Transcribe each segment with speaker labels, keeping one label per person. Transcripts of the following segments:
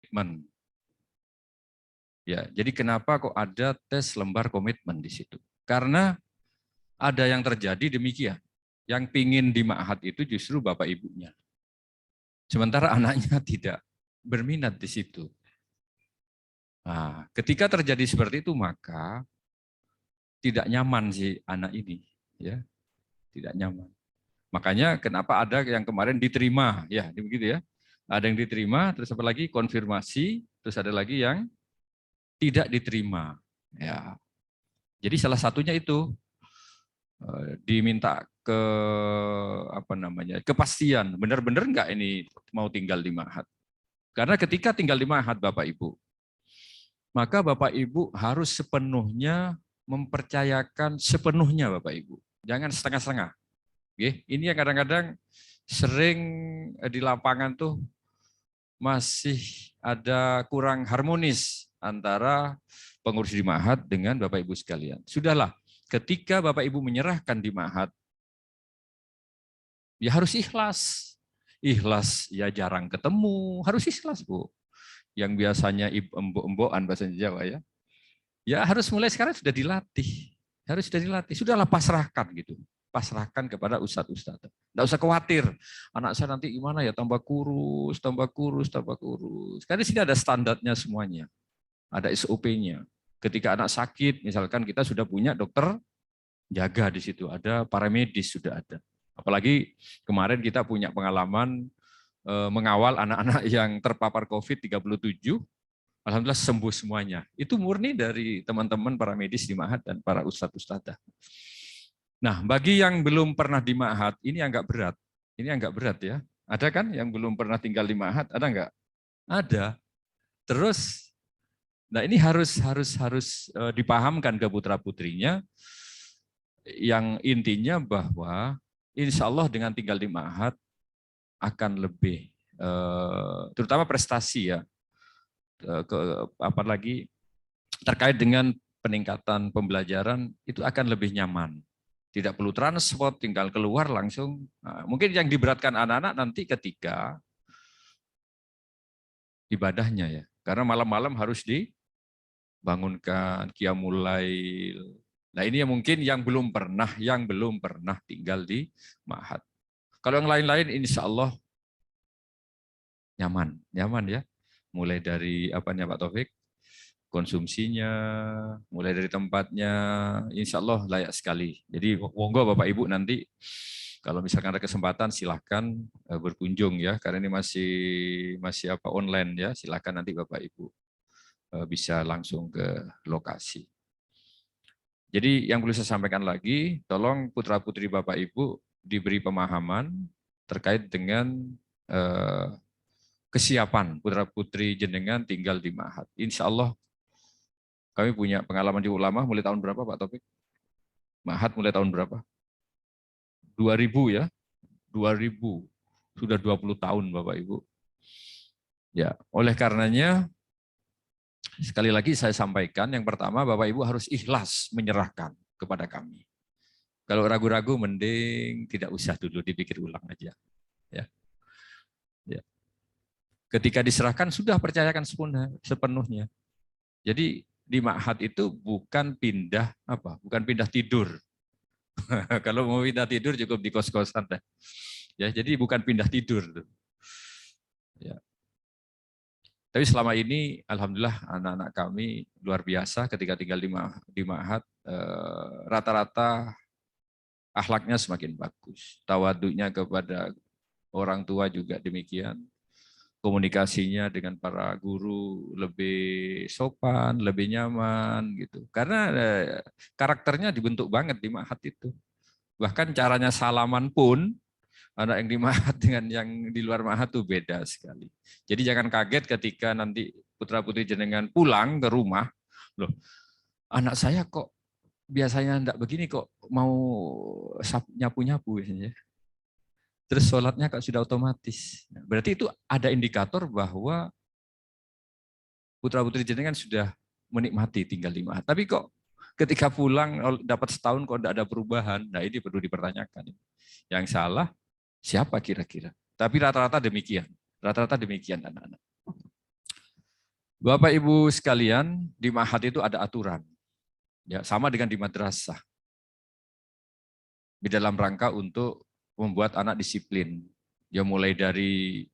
Speaker 1: komitmen. Ya, jadi kenapa kok ada tes lembar komitmen di situ? Karena ada yang terjadi demikian. Yang pingin di ma'had itu justru bapak ibunya. Sementara anaknya tidak berminat di situ. Nah, ketika terjadi seperti itu maka tidak nyaman si anak ini, ya, tidak nyaman. Makanya kenapa ada yang kemarin diterima, ya, begitu ya. Ada yang diterima, terus apa lagi konfirmasi, terus ada lagi yang tidak diterima. Ya, jadi salah satunya itu diminta ke apa namanya kepastian, benar-benar enggak ini mau tinggal di ma'had. Karena ketika tinggal di ma'had Bapak Ibu, maka Bapak Ibu harus sepenuhnya mempercayakan sepenuhnya Bapak Ibu. Jangan setengah-setengah. Ini yang kadang-kadang sering di lapangan tuh masih ada kurang harmonis antara pengurus di ma'had dengan Bapak Ibu sekalian. Sudahlah, ketika Bapak Ibu menyerahkan di ma'had, ya harus ikhlas. Ikhlas ya jarang ketemu, harus ikhlas Bu. Yang biasanya embok-embokan bahasa Jawa ya. Ya harus mulai sekarang sudah dilatih. Harus sudah dilatih. Sudahlah pasrahkan gitu. Pasrahkan kepada ustadz-ustadz. Nggak usah khawatir. Anak saya nanti gimana ya, tambah kurus, tambah kurus, tambah kurus. Karena di sini ada standarnya semuanya. Ada SOP-nya. Ketika anak sakit, misalkan kita sudah punya dokter jaga di situ. Ada paramedis sudah ada. Apalagi kemarin kita punya pengalaman mengawal anak-anak yang terpapar COVID-37, alhamdulillah sembuh semuanya. Itu murni dari teman-teman para medis di ma'had dan para ustadz-ustadzah. Nah, bagi yang belum pernah di ma'had, ini agak berat. Ini agak berat ya. Ada kan yang belum pernah tinggal di ma'had? Ada enggak? Ada. Terus, nah ini harus dipahamkan ke putra-putrinya, yang intinya bahwa insya Allah dengan tinggal di ma'had, akan lebih terutama prestasi ya, apalagi terkait dengan peningkatan pembelajaran itu akan lebih nyaman. Tidak perlu transport, tinggal keluar langsung. Nah, mungkin yang diberatkan anak-anak nanti ketika ibadahnya ya, karena malam-malam harus dibangunkan qiyamul lail. Nah ini yang mungkin yang belum pernah tinggal di ma'had. Kalau yang lain-lain insya Allah nyaman ya. Mulai dari apanya Pak Taufik, konsumsinya, mulai dari tempatnya, insya Allah layak sekali. Jadi monggo Bapak Ibu nanti kalau misalkan ada kesempatan silahkan berkunjung ya, karena ini masih online ya. Silahkan nanti Bapak Ibu bisa langsung ke lokasi. Jadi yang perlu saya sampaikan lagi, tolong putra putri Bapak Ibu diberi pemahaman terkait dengan kesiapan putra-putri jenengan tinggal di ma'had. Insya Allah kami punya pengalaman di ulama mulai tahun berapa Pak Taufik? Ma'had mulai tahun berapa? 2000 ya? 2000. Sudah 20 tahun Bapak Ibu. Ya, oleh karenanya sekali lagi saya sampaikan, yang pertama Bapak Ibu harus ikhlas menyerahkan kepada kami. Kalau ragu-ragu mending tidak usah dulu, dipikir ulang aja. Ya. Ya. Ketika diserahkan sudah percayakan sepenuhnya. Jadi di ma'had itu bukan pindah bukan pindah tidur. Kalau mau pindah tidur cukup di kos-kosan deh. Ya, jadi bukan pindah tidur. Ya. Tapi selama ini alhamdulillah anak-anak kami luar biasa ketika tinggal di ma'had, rata-rata akhlaknya semakin bagus. Tawaduknya kepada orang tua juga demikian. Komunikasinya dengan para guru lebih sopan, lebih nyaman gitu. Karena karakternya dibentuk banget di ma'had itu. Bahkan caranya salaman pun anak yang di ma'had dengan yang di luar ma'had itu beda sekali. Jadi jangan kaget ketika nanti putra-putri jenengan pulang ke rumah, loh, anak saya kok biasanya enggak begini kok mau nyapu-nyapu biasanya. Terus sholatnya kok sudah otomatis. Berarti itu ada indikator bahwa putra-putri jenengan sudah menikmati tinggal di ma'had. Tapi kok ketika pulang dapat setahun kok tidak ada perubahan, nah ini perlu dipertanyakan. Yang salah siapa kira-kira? Tapi rata-rata demikian. Rata-rata demikian anak-anak. Bapak Ibu sekalian, di ma'had itu ada aturan. Ya, sama dengan di madrasah. Di dalam rangka untuk membuat anak disiplin. Ya mulai dari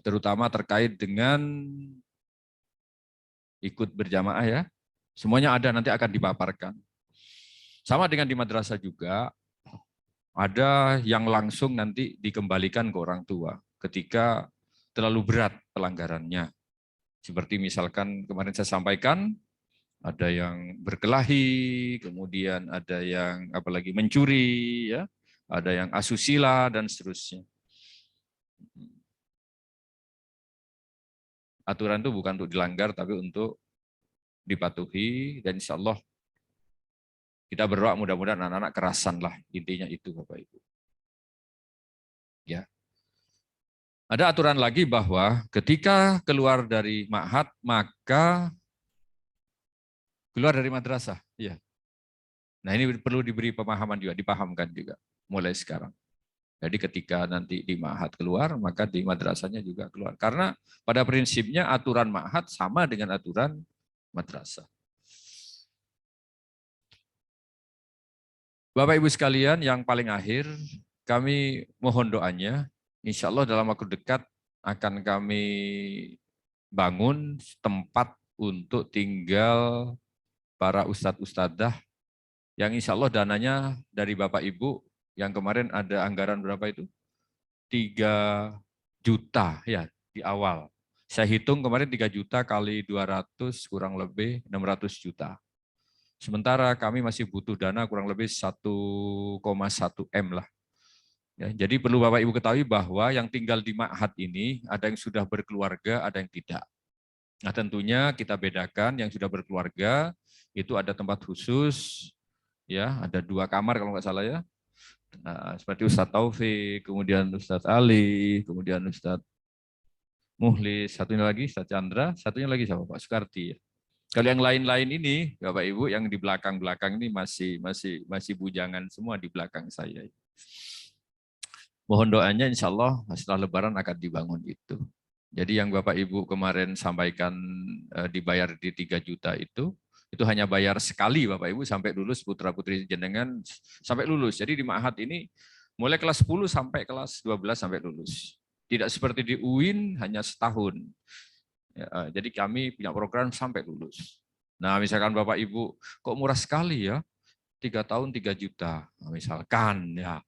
Speaker 1: terutama terkait dengan ikut berjamaah ya. Semuanya ada, nanti akan dipaparkan. Sama dengan di madrasah juga, ada yang langsung nanti dikembalikan ke orang tua ketika terlalu berat pelanggarannya. Seperti misalkan kemarin saya sampaikan, ada yang berkelahi, kemudian ada yang apalagi mencuri, ya, ada yang asusila dan seterusnya. Aturan itu bukan untuk dilanggar, tapi untuk dipatuhi, dan insya Allah kita berdoa mudah-mudahan anak-anak kerasan lah, intinya itu Bapak Ibu. Ya. Ada aturan lagi bahwa ketika keluar dari ma'had, maka keluar dari madrasah. Ya. Nah ini perlu diberi pemahaman juga, dipahamkan juga mulai sekarang. Jadi ketika nanti di ma'had keluar, maka di madrasahnya juga keluar. Karena pada prinsipnya aturan ma'had sama dengan aturan madrasah. Bapak Ibu sekalian, yang paling akhir, kami mohon doanya, insya Allah dalam waktu dekat akan kami bangun tempat untuk tinggal para ustadz-ustadzah yang insya Allah dananya dari Bapak Ibu yang kemarin ada anggaran berapa itu? 3 juta ya di awal. Saya hitung kemarin 3 juta kali 200 kurang lebih 600 juta. Sementara kami masih butuh dana kurang lebih 1,1 M lah. Ya, jadi perlu Bapak Ibu ketahui bahwa yang tinggal di ma'had ini ada yang sudah berkeluarga, ada yang tidak. Nah tentunya kita bedakan yang sudah berkeluarga itu ada tempat khusus, ya ada 2 kamar kalau nggak salah ya. Nah, seperti Ustadz Taufik, kemudian Ustadz Ali, kemudian Ustadz Muhlis, satunya lagi Ustadz Chandra, satunya lagi siapa Pak Sukarti ya. Kalau yang lain-lain ini, Bapak Ibu, yang di belakang-belakang ini masih bujangan semua di belakang saya. Mohon doanya insya Allah setelah Lebaran akan dibangun itu. Jadi yang Bapak Ibu kemarin sampaikan dibayar di 3 juta itu hanya bayar sekali Bapak Ibu sampai lulus putra-putri jenengan sampai lulus. Jadi di ma'had ini mulai kelas 10 sampai kelas 12 sampai lulus. Tidak seperti di UIN hanya setahun. Ya, jadi kami punya program sampai lulus. Nah misalkan Bapak Ibu kok murah sekali ya, 3 tahun 3 juta. Nah, misalkan ya,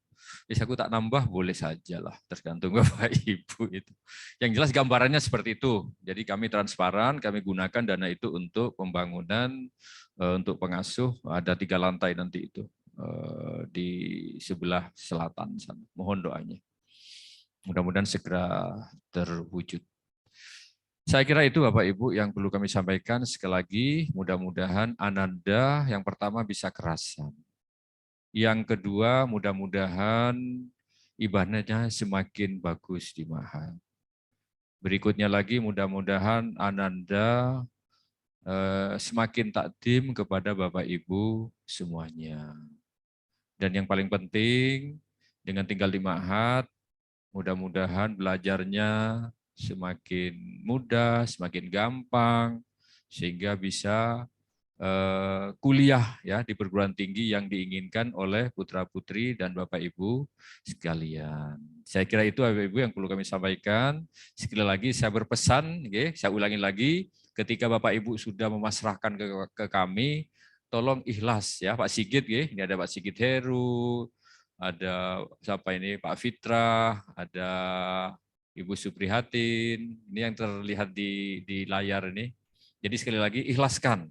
Speaker 1: bisa aku tak nambah boleh saja lah, tergantung Bapak Ibu itu. Yang jelas gambarannya seperti itu. Jadi kami transparan, kami gunakan dana itu untuk pembangunan, untuk pengasuh, ada 3 lantai nanti itu di sebelah selatan sana. Mohon doanya. Mudah-mudahan segera terwujud. Saya kira itu Bapak Ibu yang perlu kami sampaikan. Sekali lagi, mudah-mudahan Ananda yang pertama bisa kerasan. Yang kedua, mudah-mudahan ibadahnya semakin bagus di ma'had. Berikutnya lagi, mudah-mudahan Ananda semakin takdim kepada Bapak Ibu semuanya. Dan yang paling penting, dengan tinggal di ma'had, mudah-mudahan belajarnya semakin mudah, semakin gampang, sehingga bisa kuliah ya di perguruan tinggi yang diinginkan oleh putra-putri dan Bapak Ibu sekalian. Saya kira itu Bapak Ibu yang perlu kami sampaikan. Sekali lagi saya berpesan, saya ulangi lagi, ketika Bapak Ibu sudah memasrahkan ke kami, tolong ikhlas ya Pak Sigit, ini ada Pak Sigit Heru, ada siapa ini Pak Fitra, ada Ibu Suprihatin, ini yang terlihat di layar ini. Jadi sekali lagi ikhlaskan.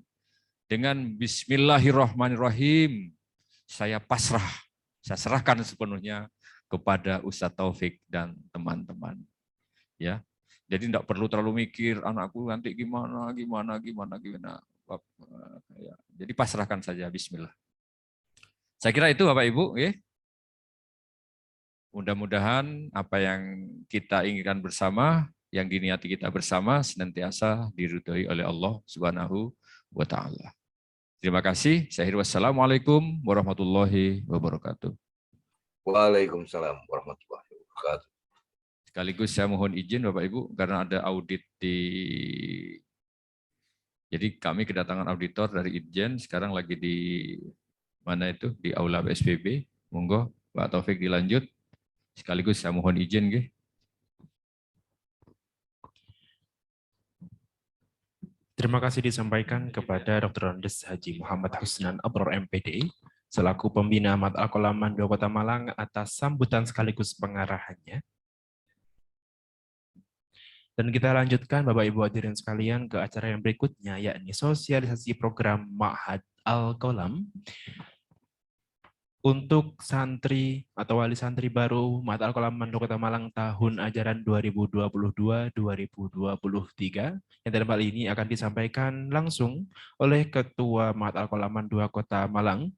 Speaker 1: Dengan Bismillahirrahmanirrahim, saya pasrah, saya serahkan sepenuhnya kepada Ustadz Taufik dan teman-teman. Ya, jadi tidak perlu terlalu mikir anakku nanti gimana. Ya, jadi pasrahkan saja Bismillah. Saya kira itu Bapak Ibu. Mudah-mudahan apa yang kita inginkan bersama, yang diniati kita bersama, senantiasa diridhoi oleh Allah Subhanahu wa Ta'ala. Terima kasih. Saya akhiri. Wassalamualaikum warahmatullahi wabarakatuh.
Speaker 2: Waalaikumsalam warahmatullahi wabarakatuh.
Speaker 1: Sekaligus saya mohon izin Bapak Ibu karena ada audit jadi kami kedatangan auditor dari Itjen, sekarang lagi di mana itu di Aula PSBB. Monggo Pak Taufik dilanjut. Sekaligus saya mohon izin nggih.
Speaker 2: Terima kasih disampaikan kepada Dr. Andes Haji Muhammad Husnan Abror MPD selaku pembina Ahmad Al-Qalam Mandua Kota Malang atas sambutan sekaligus pengarahannya. Dan kita lanjutkan Bapak Ibu hadirin sekalian ke acara yang berikutnya, yakni sosialisasi program Ma'had Al-Qalam untuk santri atau wali santri baru Ma'had Al-Qalam Mandua Kota Malang tahun ajaran 2022-2023 yang dalam hal ini akan disampaikan langsung oleh Ketua Ma'had Al-Qalam Mandua Kota Malang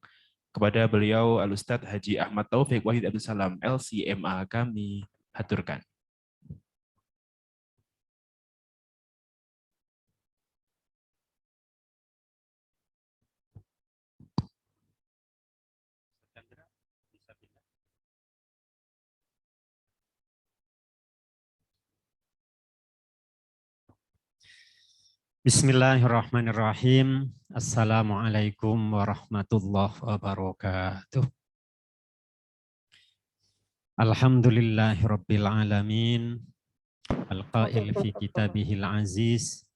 Speaker 2: kepada beliau Al-Ustadz Haji Ahmad Taufik Wahid Abdul Salam LCMA kami haturkan.
Speaker 3: Bismillahirrahmanirrahim. Assalamualaikum warahmatullahi wabarakatuh. Alhamdulillahirabbil alamin. Al-qail fi kitabihil aziz.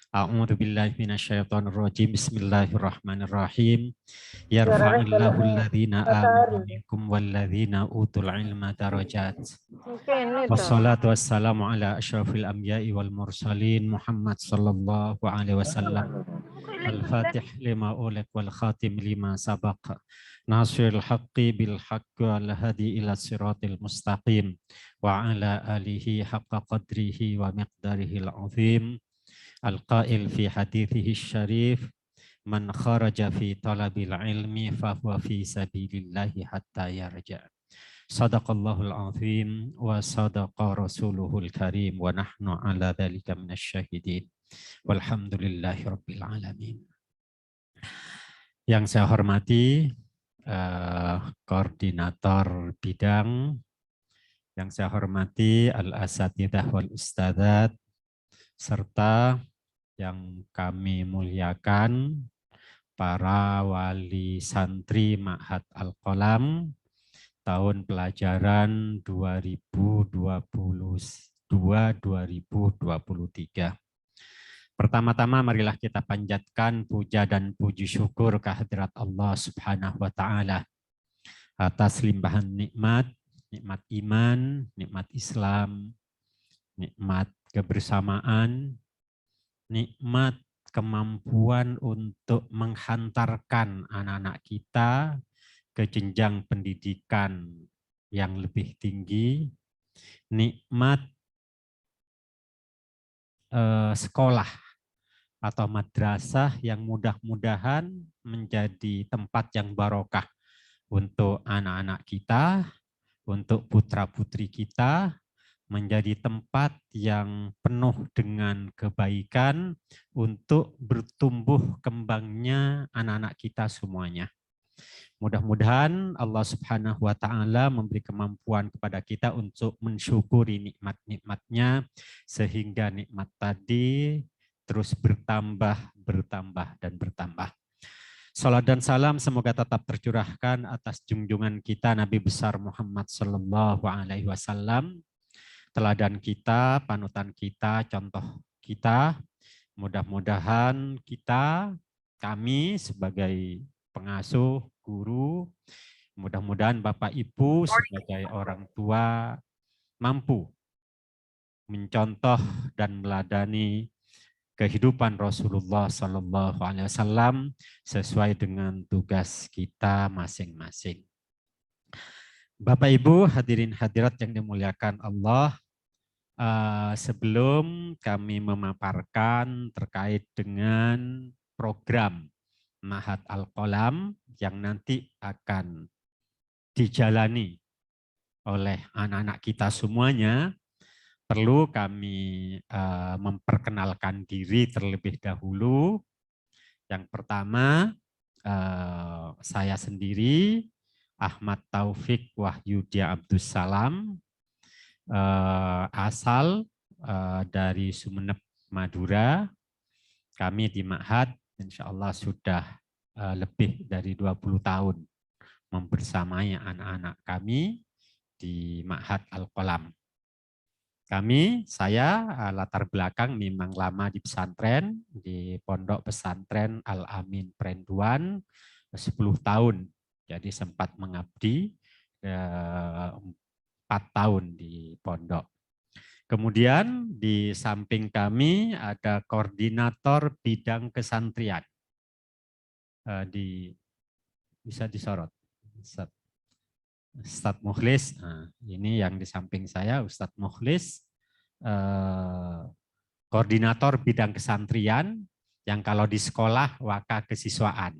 Speaker 3: A'udzu billahi minasyaitonir rajim. Bismillahirrahmanirrahim. Yarfa'illahu alladhina amanu minkum walladzina utul ilma darajat. Wassalatu wassalamu ala asyrafil anbiya'i wal mursalin Muhammad sallallahu alaihi wasallam. Al-Fatih lima ulik wal khatim lima sabaq. Nasirul haqqi bil haqqi wal hadi ila siratil mustaqim wa ala alihi haqqa qadrihi wa miqdarihi al-azim. Al-qail fi hadithihi syarif man kharaja fi talabil ilmi fa huwa fi sabilillahi hatta yarja. Sadaqallahul azim wa sadaqa rasuluhul karim wa nahnu ala dhalika minasyahidin. Walhamdulillahi rabbil alamin. Yang saya hormati koordinator bidang, yang saya hormati al-asatidah wal ustadzat, serta yang kami muliakan para wali santri Ma'had Al-Qalam tahun pelajaran 2022-2023. Pertama-tama marilah kita panjatkan puja dan puji syukur kehadirat Allah Subhanahu wa taala atas limpahan nikmat, nikmat iman, nikmat Islam, nikmat kebersamaan, nikmat kemampuan untuk menghantarkan anak-anak kita ke jenjang pendidikan yang lebih tinggi, nikmat sekolah atau madrasah yang mudah-mudahan menjadi tempat yang barokah untuk anak-anak kita, untuk putra-putri kita, menjadi tempat yang penuh dengan kebaikan untuk bertumbuh kembangnya anak-anak kita semuanya. Mudah-mudahan Allah Subhanahu wa taala memberi kemampuan kepada kita untuk mensyukuri nikmat-nikmatnya sehingga nikmat tadi terus bertambah, dan bertambah. Salat dan salam semoga tetap tercurahkan atas junjungan kita Nabi besar Muhammad sallallahu alaihi wasallam, teladan kita, panutan kita, contoh kita. Mudah-mudahan kami sebagai pengasuh, guru, mudah-mudahan Bapak Ibu sebagai orang tua mampu mencontoh dan meladani kehidupan Rasulullah Sallallahu Alaihi Wasallam sesuai dengan tugas kita masing-masing. Bapak Ibu hadirin hadirat yang dimuliakan Allah, sebelum kami memaparkan terkait dengan program Ma'had Al-Qalam yang nanti akan dijalani oleh anak-anak kita semuanya, perlu kami memperkenalkan diri terlebih dahulu. Yang pertama, saya sendiri, Ahmad Taufik Wahyudi Abdus Salam. asal dari Sumeneb, Madura. Kami di Ma'had insya Allah sudah lebih dari 20 tahun membersamai anak-anak kami di Ma'had Al-Qalam. Saya latar belakang memang lama di pesantren, di Pondok Pesantren Al-Amin Prenduan 10 tahun. Jadi sempat mengabdi 4 tahun di pondok. Kemudian di samping kami ada koordinator bidang kesantrian. Bisa disorot. Ustadz Mukhlis, ini yang di samping saya Ustadz Mukhlis, koordinator bidang kesantrian yang kalau di sekolah waka kesiswaan.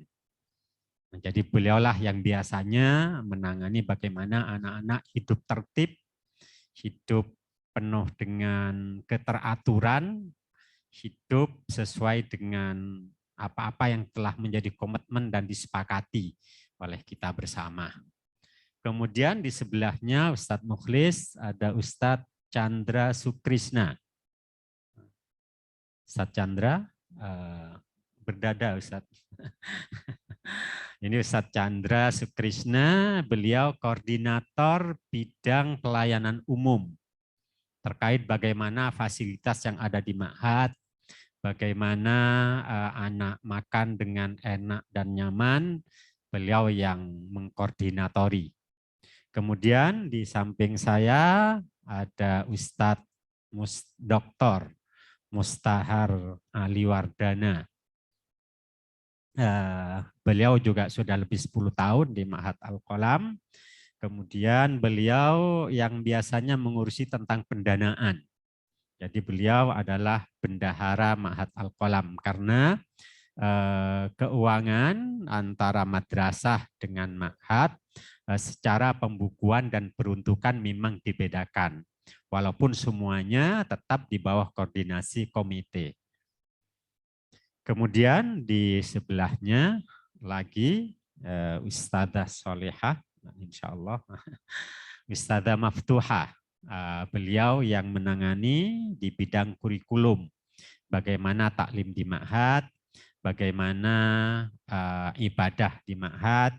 Speaker 3: Jadi beliaulah yang biasanya menangani bagaimana anak-anak hidup tertib, hidup penuh dengan keteraturan, hidup sesuai dengan apa-apa yang telah menjadi komitmen dan disepakati oleh kita bersama. Kemudian di sebelahnya Ustadz Mukhlis ada Ustadz Chandra Sukrisna. Ustadz Chandra, berdada Ustadz. Ini Ustadz Chandra Sukrisna, beliau koordinator bidang pelayanan umum terkait bagaimana fasilitas yang ada di Ma'had, bagaimana anak makan dengan enak dan nyaman, beliau yang mengkoordinatori. Kemudian di samping saya ada Ustadz Dr. Mustahar Aliwardana. Beliau juga sudah lebih 10 tahun di Ma'had Al-Qalam. Kemudian beliau yang biasanya mengurusi tentang pendanaan. Jadi beliau adalah bendahara Ma'had Al-Qalam karena keuangan antara madrasah dengan Ma'had secara pembukuan dan peruntukan memang dibedakan. Walaupun semuanya tetap di bawah koordinasi komite. Kemudian di sebelahnya lagi Ustadzah Solehah, insya Allah, Ustadzah Maftuhah. Beliau yang menangani di bidang kurikulum. Bagaimana taklim di Ma'had, bagaimana ibadah di Ma'had,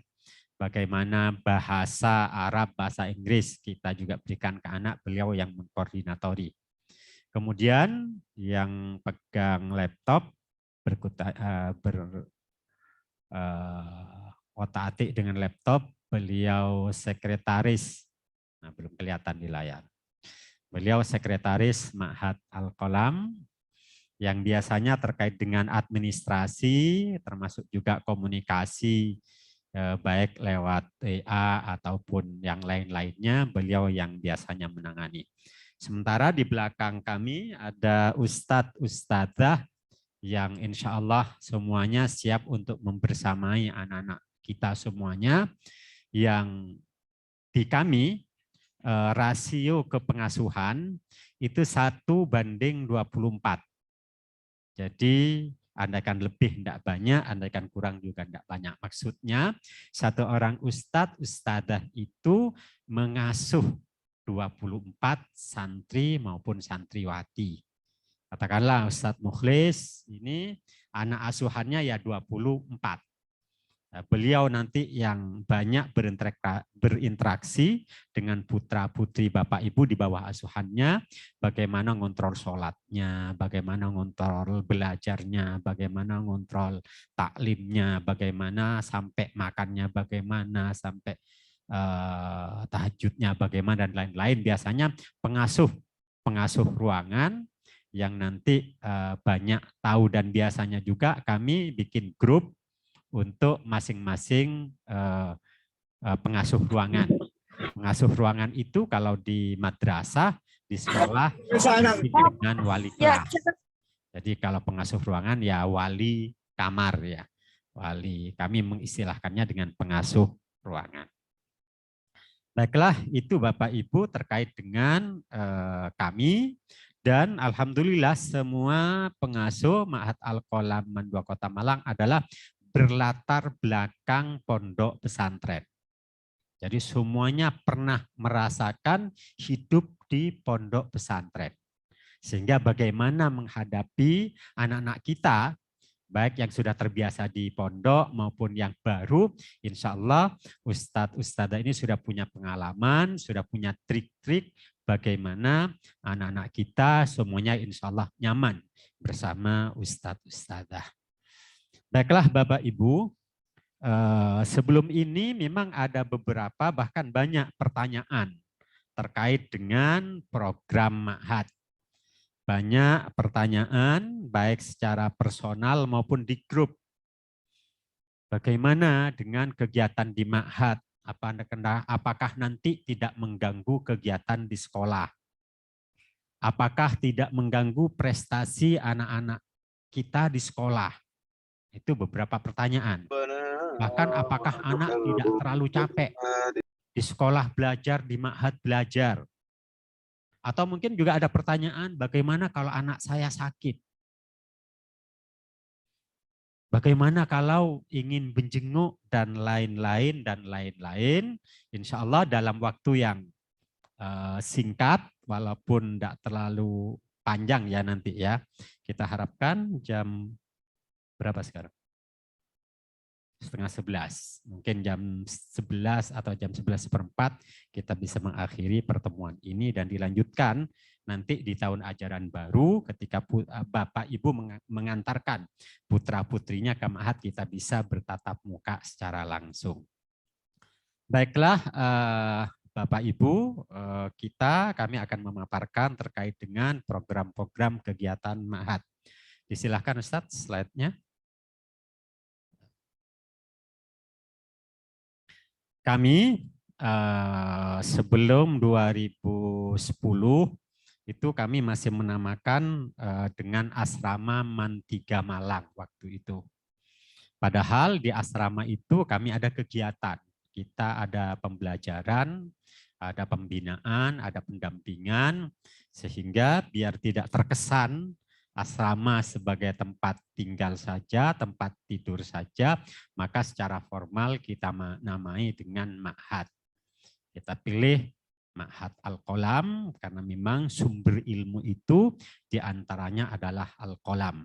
Speaker 3: bagaimana bahasa Arab, bahasa Inggris kita juga berikan ke anak, beliau yang mengkoordinatori. Kemudian yang pegang laptop, otak-atik dengan laptop, beliau sekretaris, nah belum kelihatan di layar. Beliau sekretaris Ma'had Al-Qalam, yang biasanya terkait dengan administrasi, termasuk juga komunikasi, baik lewat WA ataupun yang lain-lainnya, beliau yang biasanya menangani. Sementara di belakang kami ada ustadz-ustadzah yang insya Allah semuanya siap untuk membersamai anak-anak kita semuanya, yang di kami rasio kepengasuhan itu 1:24. Jadi andaikan lebih tidak banyak, andaikan kurang juga tidak banyak. Maksudnya satu orang ustadz, ustadzah itu mengasuh 24 santri maupun santriwati. Katakanlah Ustadz Mukhlis ini anak asuhannya ya 24. Beliau nanti yang banyak berinteraksi dengan putra-putri Bapak Ibu di bawah asuhannya, bagaimana ngontrol sholatnya, bagaimana ngontrol belajarnya, bagaimana ngontrol taklimnya, bagaimana sampai makannya, bagaimana sampai tahajudnya, bagaimana dan lain-lain. Biasanya pengasuh ruangan yang nanti banyak tahu, dan biasanya juga kami bikin grup untuk masing-masing pengasuh ruangan. Pengasuh ruangan itu kalau di madrasah, di sekolah, dengan wali kelas. Jadi kalau pengasuh ruangan ya wali kamar ya. Wali, kami mengistilahkannya dengan pengasuh ruangan. Baiklah, itu Bapak Ibu terkait dengan kami. Dan alhamdulillah semua pengasuh Ma'had Al-Qalam Mandua Kota Malang adalah berlatar belakang pondok pesantren. Jadi semuanya pernah merasakan hidup di pondok pesantren. Sehingga bagaimana menghadapi anak-anak kita, baik yang sudah terbiasa di pondok maupun yang baru, insya Allah Ustadz-Ustadzah ini sudah punya pengalaman, sudah punya trik-trik bagaimana anak-anak kita semuanya insya Allah nyaman bersama Ustadz-Ustadzah. Baiklah Bapak Ibu, sebelum ini memang ada beberapa bahkan banyak pertanyaan terkait dengan program Ma'had. Banyak pertanyaan baik secara personal maupun di grup. Bagaimana dengan kegiatan di Ma'had? Apakah nanti tidak mengganggu kegiatan di sekolah? Apakah tidak mengganggu prestasi anak-anak kita di sekolah? Itu beberapa pertanyaan. Bahkan apakah anak tidak terlalu capek di sekolah belajar, di Ma'had belajar? Atau mungkin juga ada pertanyaan, bagaimana kalau anak saya sakit? Bagaimana kalau ingin menjenguk dan lain-lain dan lain-lain? Insya Allah dalam waktu yang singkat, walaupun tidak terlalu panjang ya nanti ya. Kita harapkan jam berapa sekarang? 10:30. Mungkin jam 11 atau jam 11:15 kita bisa mengakhiri pertemuan ini dan dilanjutkan nanti di tahun ajaran baru ketika Bapak Ibu mengantarkan putra-putrinya ke Ma'had, kita bisa bertatap muka secara langsung. Baiklah Bapak Ibu, kami akan memaparkan terkait dengan program-program kegiatan Ma'had. Disilahkan Ustadz slide-nya. Kami sebelum 2010 itu kami masih menamakan dengan Asrama Man3 Malang waktu itu. Padahal di asrama itu kami ada kegiatan. Kita ada pembelajaran, ada pembinaan, ada pendampingan, sehingga biar tidak terkesan asrama sebagai tempat tinggal saja, tempat tidur saja, maka secara formal kita namai dengan Ma'had. Kita pilih Ma'had Al-Qalam karena memang sumber ilmu itu diantaranya adalah Al-Qalam.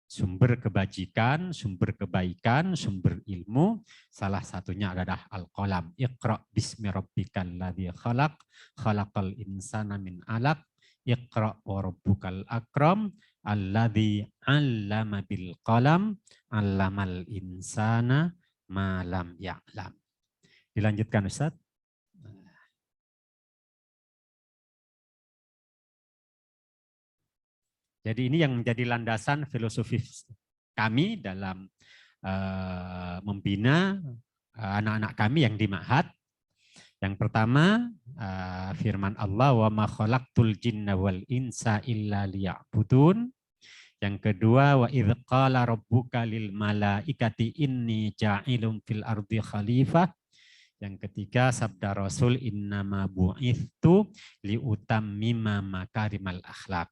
Speaker 3: Sumber kebajikan, sumber kebaikan, sumber ilmu, salah satunya adalah Al-Qalam. Iqra' bismi rabbikal ladzi khalaq, khalaqal insana min 'alaq. Iqra' wa rabbukal akram, alladzi 'allama bil qalam, 'allamal insana ma lam ya'lam. Dilanjutkan Ustaz. Jadi ini yang menjadi landasan filosofi kami dalam membina anak-anak kami yang di Ma'had. Yang pertama, firman Allah, wa ma khalaqtul jinna wal insa illa liya'budun. Yang kedua, wa idz qala rabbuka lil malaikati inni ja'ilun fil ardi khalifah. Yang ketiga, sabda Rasul, innama bu'ithtu liutammima makarimal akhlak.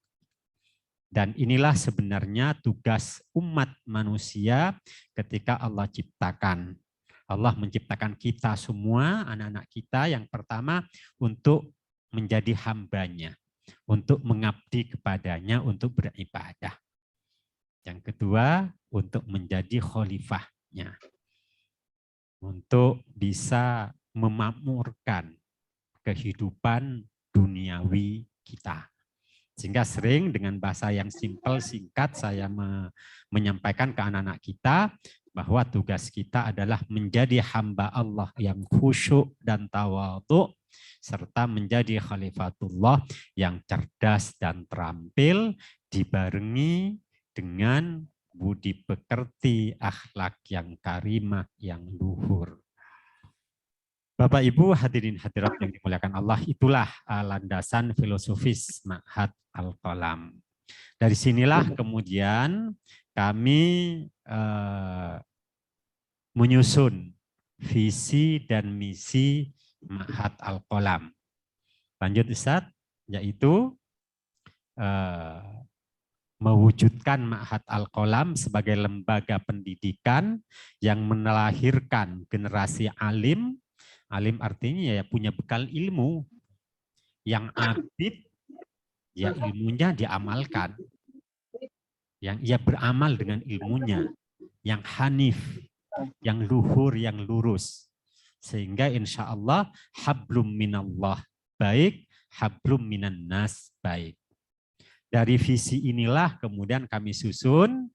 Speaker 3: Dan inilah sebenarnya tugas umat manusia ketika Allah ciptakan. Allah menciptakan kita semua, anak-anak kita yang pertama untuk menjadi hambanya, untuk mengabdi kepadanya, untuk beribadah. Yang kedua, untuk menjadi khalifahnya, untuk bisa memakmurkan kehidupan duniawi kita. Sehingga sering dengan bahasa yang simpel, singkat, saya menyampaikan ke anak-anak kita bahwa tugas kita adalah menjadi hamba Allah yang khusyuk dan tawadhu, serta menjadi khalifatullah yang cerdas dan terampil, dibarengi dengan budi pekerti, akhlak yang karimah, yang luhur. Bapak Ibu hadirin hadirat yang dimuliakan Allah, itulah landasan filosofis Ma'had Al-Qalam. Dari sinilah kemudian kami menyusun visi dan misi Ma'had Al-Qalam. Lanjut Ustaz, yaitu mewujudkan Ma'had Al-Qalam sebagai lembaga pendidikan yang melahirkan generasi alim. Alim artinya ya punya bekal ilmu, Yang abid, ya ilmunya diamalkan. Yang ia beramal dengan ilmunya. Yang hanif, yang luhur, yang lurus. Sehingga insya Allah hablum minallah baik, hablum minan nas baik. Dari visi inilah kemudian kami susun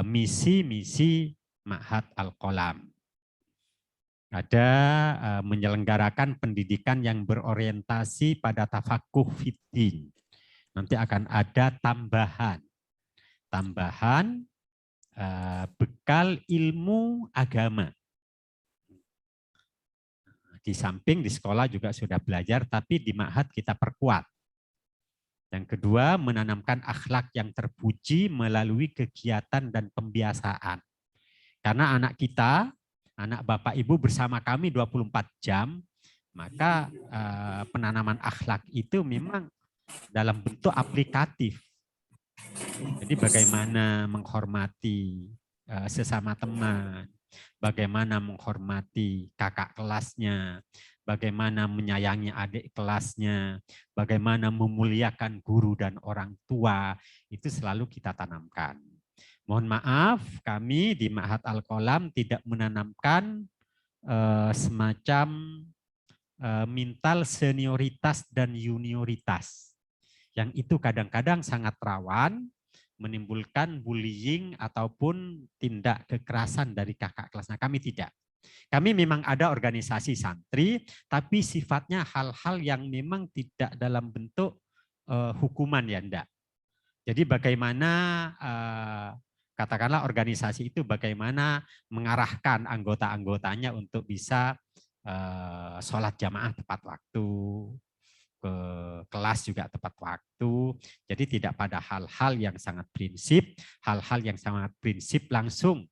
Speaker 3: misi-misi Ma'had Al-Qalam. Ada menyelenggarakan pendidikan yang berorientasi pada tafakuh fiddin. Nanti akan ada tambahan bekal ilmu agama. Di samping di sekolah juga sudah belajar, tapi di Ma'had kita perkuat. Yang kedua, menanamkan akhlak yang terpuji melalui kegiatan dan pembiasaan. Karena anak kita, anak Bapak Ibu bersama kami 24 jam, maka penanaman akhlak itu memang dalam bentuk aplikatif. Jadi bagaimana menghormati sesama teman, bagaimana menghormati kakak kelasnya, bagaimana menyayangi adik kelasnya, bagaimana memuliakan guru dan orang tua, itu selalu kita tanamkan. Mohon maaf, kami di Ma'had Al-Qalam tidak menanamkan semacam mental senioritas dan junioritas. Yang itu kadang-kadang sangat rawan menimbulkan bullying ataupun tindak kekerasan dari kakak kelas. Nah, kami tidak. Kami memang ada organisasi santri, tapi sifatnya hal-hal yang memang tidak dalam bentuk hukuman ya, enggak. Jadi bagaimana katakanlah organisasi itu bagaimana mengarahkan anggota-anggotanya untuk bisa sholat jamaah tepat waktu, ke kelas juga tepat waktu. Jadi tidak pada hal-hal yang sangat prinsip, hal-hal yang sangat prinsip langsung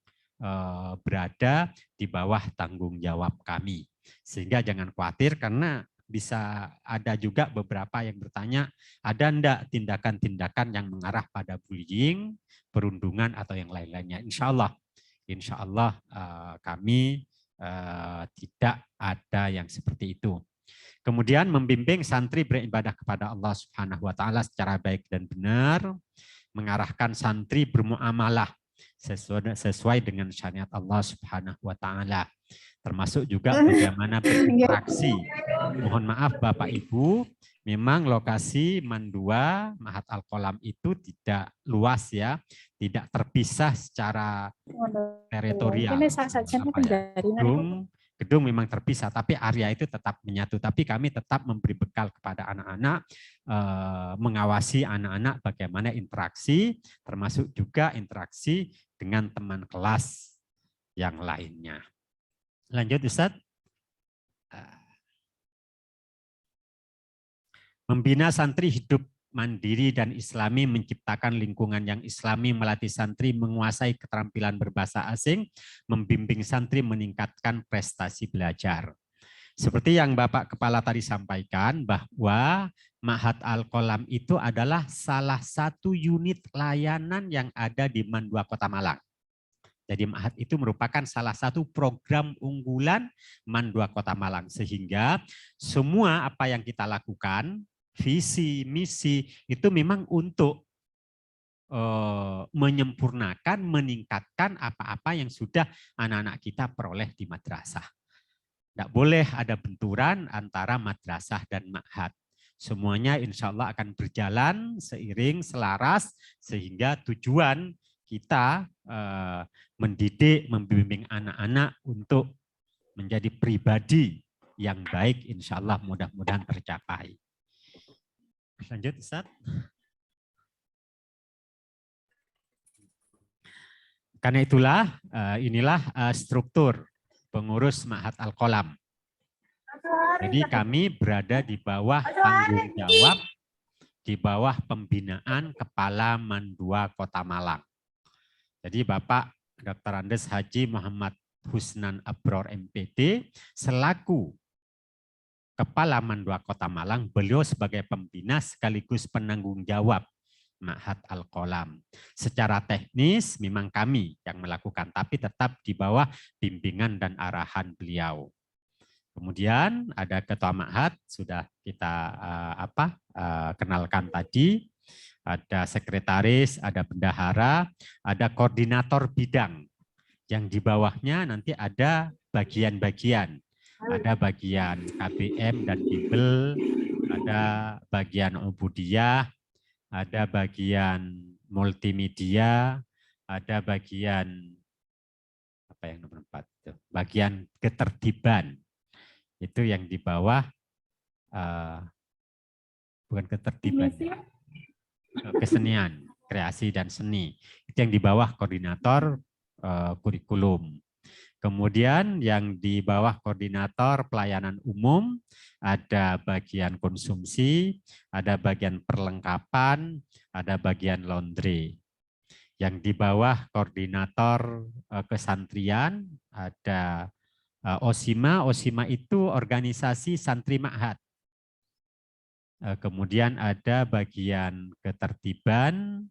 Speaker 3: berada di bawah tanggung jawab kami. Sehingga jangan khawatir karena bisa ada juga beberapa yang bertanya, ada enggak tindakan-tindakan yang mengarah pada bullying, perundungan atau yang lain-lainnya. Insya Allah kami tidak ada yang seperti itu. Kemudian membimbing santri beribadah kepada Allah Subhanahu wa taala secara baik dan benar, mengarahkan santri bermuamalah sesuai dengan syariat Allah Subhanahu wa taala. Termasuk juga bagaimana berinteraksi. Mohon maaf Bapak Ibu, memang lokasi Mandua Ma'had Al-Qalam itu tidak luas ya, tidak terpisah secara teritorial. Gedung memang terpisah, tapi area itu tetap menyatu. Tapi kami tetap memberi bekal kepada anak-anak, mengawasi anak-anak bagaimana interaksi, termasuk juga interaksi dengan teman kelas yang lainnya. Lanjut Ustaz. Membina santri hidup mandiri dan islami, menciptakan lingkungan yang islami, melatih santri menguasai keterampilan berbahasa asing, membimbing santri meningkatkan prestasi belajar. Seperti yang Bapak Kepala tadi sampaikan bahwa Ma'had Al-Qalam itu adalah salah satu unit layanan yang ada di Mandua Kota Malang. Jadi Ma'had itu merupakan salah satu program unggulan Mandua Kota Malang. Sehingga semua apa yang kita lakukan, visi, misi, itu memang untuk menyempurnakan, meningkatkan apa-apa yang sudah anak-anak kita peroleh di madrasah. Tidak boleh ada benturan antara madrasah dan Ma'had. Semuanya insya Allah akan berjalan seiring, selaras, sehingga tujuan kita mendidik, membimbing anak-anak untuk menjadi pribadi yang baik, insya Allah mudah-mudahan tercapai. Lanjut Ustaz. Karena itulah inilah struktur pengurus Ma'had Al-Qalam. Jadi kami berada di bawah tanggung jawab, di bawah pembinaan Kepala Mandua Kota Malang. Jadi Bapak Dr. Andes Haji Muhammad Husnan Abror MPD selaku Kepala Mandua Kota Malang, beliau sebagai pembina sekaligus penanggung jawab Ma'had Al-Qalam. Secara teknis memang kami yang melakukan, tapi tetap di bawah bimbingan dan arahan beliau. Kemudian ada ketua ma'had, sudah kita kenalkan tadi. Ada sekretaris, ada bendahara, ada koordinator bidang. Yang di bawahnya nanti ada bagian-bagian. Ada bagian KBM dan Bimbel, ada bagian ubudiyah, ada bagian multimedia, ada bagian apa yang nomor 4 itu, bagian ketertiban. Itu yang di bawah bukan ketertiban, kesenian, kreasi dan seni. Itu yang di bawah koordinator kurikulum. Kemudian yang di bawah koordinator pelayanan umum ada bagian konsumsi, ada bagian perlengkapan, ada bagian laundry. Yang di bawah koordinator kesantrian ada OSIMA. OSIMA itu organisasi santri ma'had. Kemudian ada bagian ketertiban,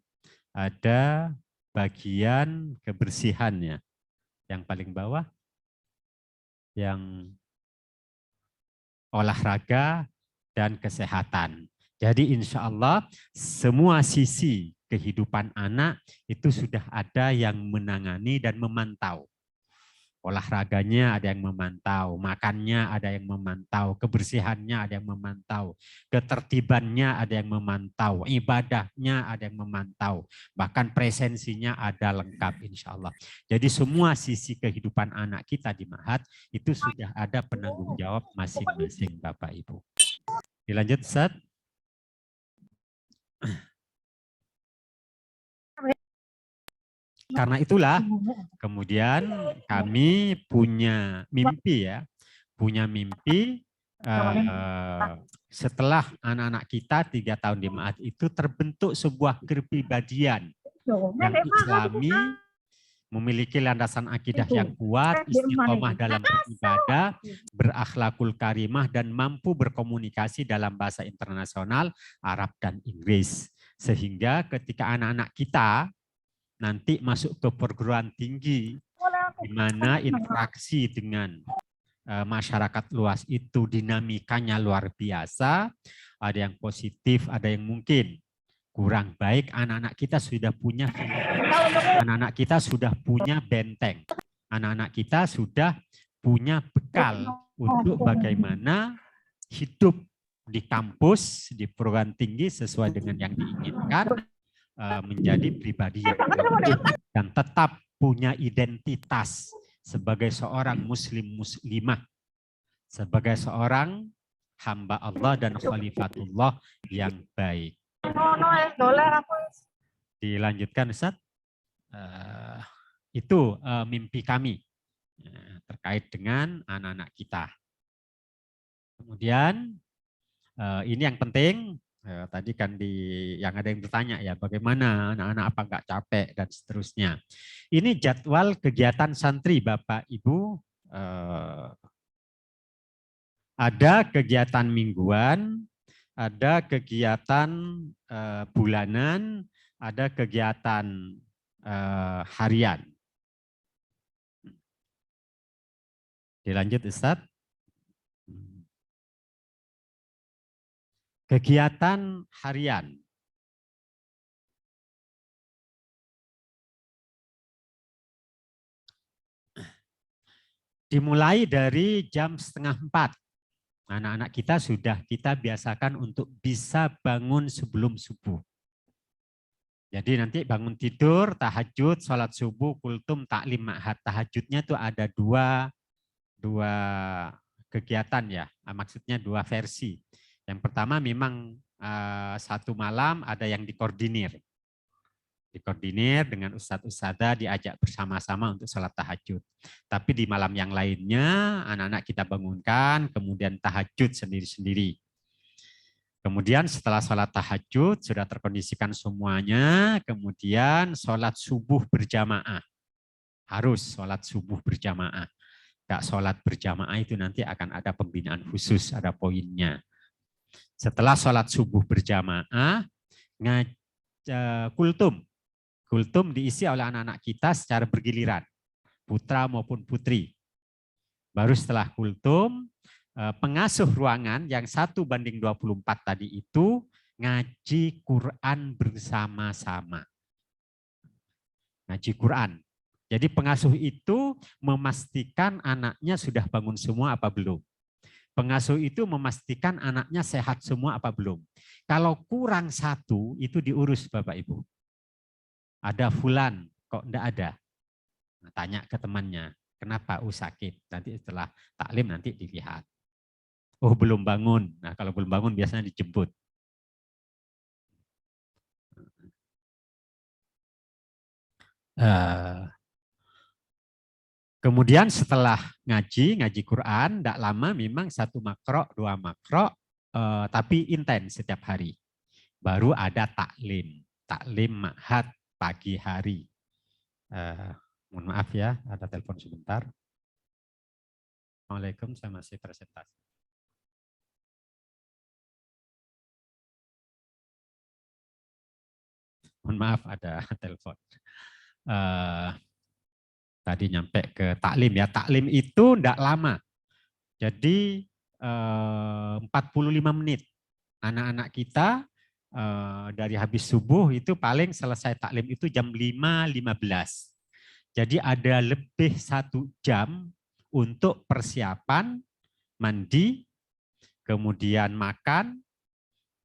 Speaker 3: ada bagian kebersihannya. Yang paling bawah, yang olahraga dan kesehatan. Jadi insya Allah semua sisi kehidupan anak itu sudah ada yang menangani dan memantau. Olahraganya ada yang memantau, makannya ada yang memantau, kebersihannya ada yang memantau, ketertibannya ada yang memantau, ibadahnya ada yang memantau, bahkan presensinya ada lengkap insya Allah. Jadi semua sisi kehidupan anak kita di ma'had itu sudah ada penanggung jawab masing-masing Bapak Ibu. Dilanjut Ustaz. Karena itulah kemudian kami punya mimpi ya, setelah anak-anak kita 3 tahun di ma'had itu terbentuk sebuah kepribadian yang islami, memiliki landasan akidah yang kuat, istiqomah dalam beribadah, berakhlakul karimah dan mampu berkomunikasi dalam bahasa internasional, Arab dan Inggris. Sehingga ketika anak-anak kita nanti masuk ke perguruan tinggi, di mana interaksi dengan masyarakat luas itu dinamikanya luar biasa, ada yang positif, ada yang mungkin kurang baik. Anak-anak kita sudah punya benteng, anak-anak kita sudah punya bekal untuk bagaimana hidup di kampus, di perguruan tinggi sesuai dengan yang diinginkan, menjadi pribadi yang dan tetap punya identitas sebagai seorang muslimah, sebagai seorang hamba Allah dan khalifatullah yang baik. Dilanjutkan Ustaz. Itu mimpi kami terkait dengan anak-anak kita. Kemudian ini yang penting. Tadi kan yang ada yang bertanya ya, bagaimana anak-anak apa nggak capek dan seterusnya. Ini jadwal kegiatan santri Bapak Ibu. Ada kegiatan mingguan, ada kegiatan bulanan, ada kegiatan harian. Dilanjut Ustaz. Kegiatan harian. Dimulai dari jam 3:30. Anak-anak kita sudah kita biasakan untuk bisa bangun sebelum subuh. Jadi nanti bangun tidur, tahajud, sholat subuh, kultum, taklim ma'had. Tahajudnya itu ada dua kegiatan ya, maksudnya 2 versi. Yang pertama memang 1 malam ada yang dikoordinir dengan ustadz-ustadzah, diajak bersama-sama untuk sholat tahajud. Tapi di malam yang lainnya anak-anak kita bangunkan, kemudian tahajud sendiri-sendiri. Kemudian setelah sholat tahajud sudah terkondisikan semuanya, kemudian sholat subuh berjamaah. Harus sholat subuh berjamaah. Nggak sholat berjamaah itu nanti akan ada pembinaan khusus, ada poinnya. Setelah sholat subuh berjamaah, kultum diisi oleh anak-anak kita secara bergiliran, putra maupun putri. Baru setelah kultum, pengasuh ruangan yang 1:24 tadi itu ngaji Quran bersama-sama. Ngaji Quran. Jadi pengasuh itu memastikan anaknya sudah bangun semua apa belum. Pengasuh itu memastikan anaknya sehat semua apa belum. Kalau kurang satu itu diurus Bapak Ibu. Ada fulan kok enggak ada. Nah, tanya ke temannya, kenapa? Sakit. Nanti setelah taklim nanti dilihat. Oh belum bangun. Nah kalau belum bangun biasanya dijemput. Kemudian setelah ngaji Quran, tidak lama memang 1 makro, 2 makro, tapi intens setiap hari. Baru ada taklim ma'had pagi hari. Mohon maaf ya, ada telepon sebentar. Assalamualaikum, saya masih presentasi. Mohon maaf, ada telepon. Tadi nyampe ke taklim ya. Taklim itu tidak lama. Jadi 45 menit. Anak-anak kita dari habis subuh itu paling selesai taklim itu jam 5.15. Jadi ada lebih 1 jam untuk persiapan mandi, kemudian makan,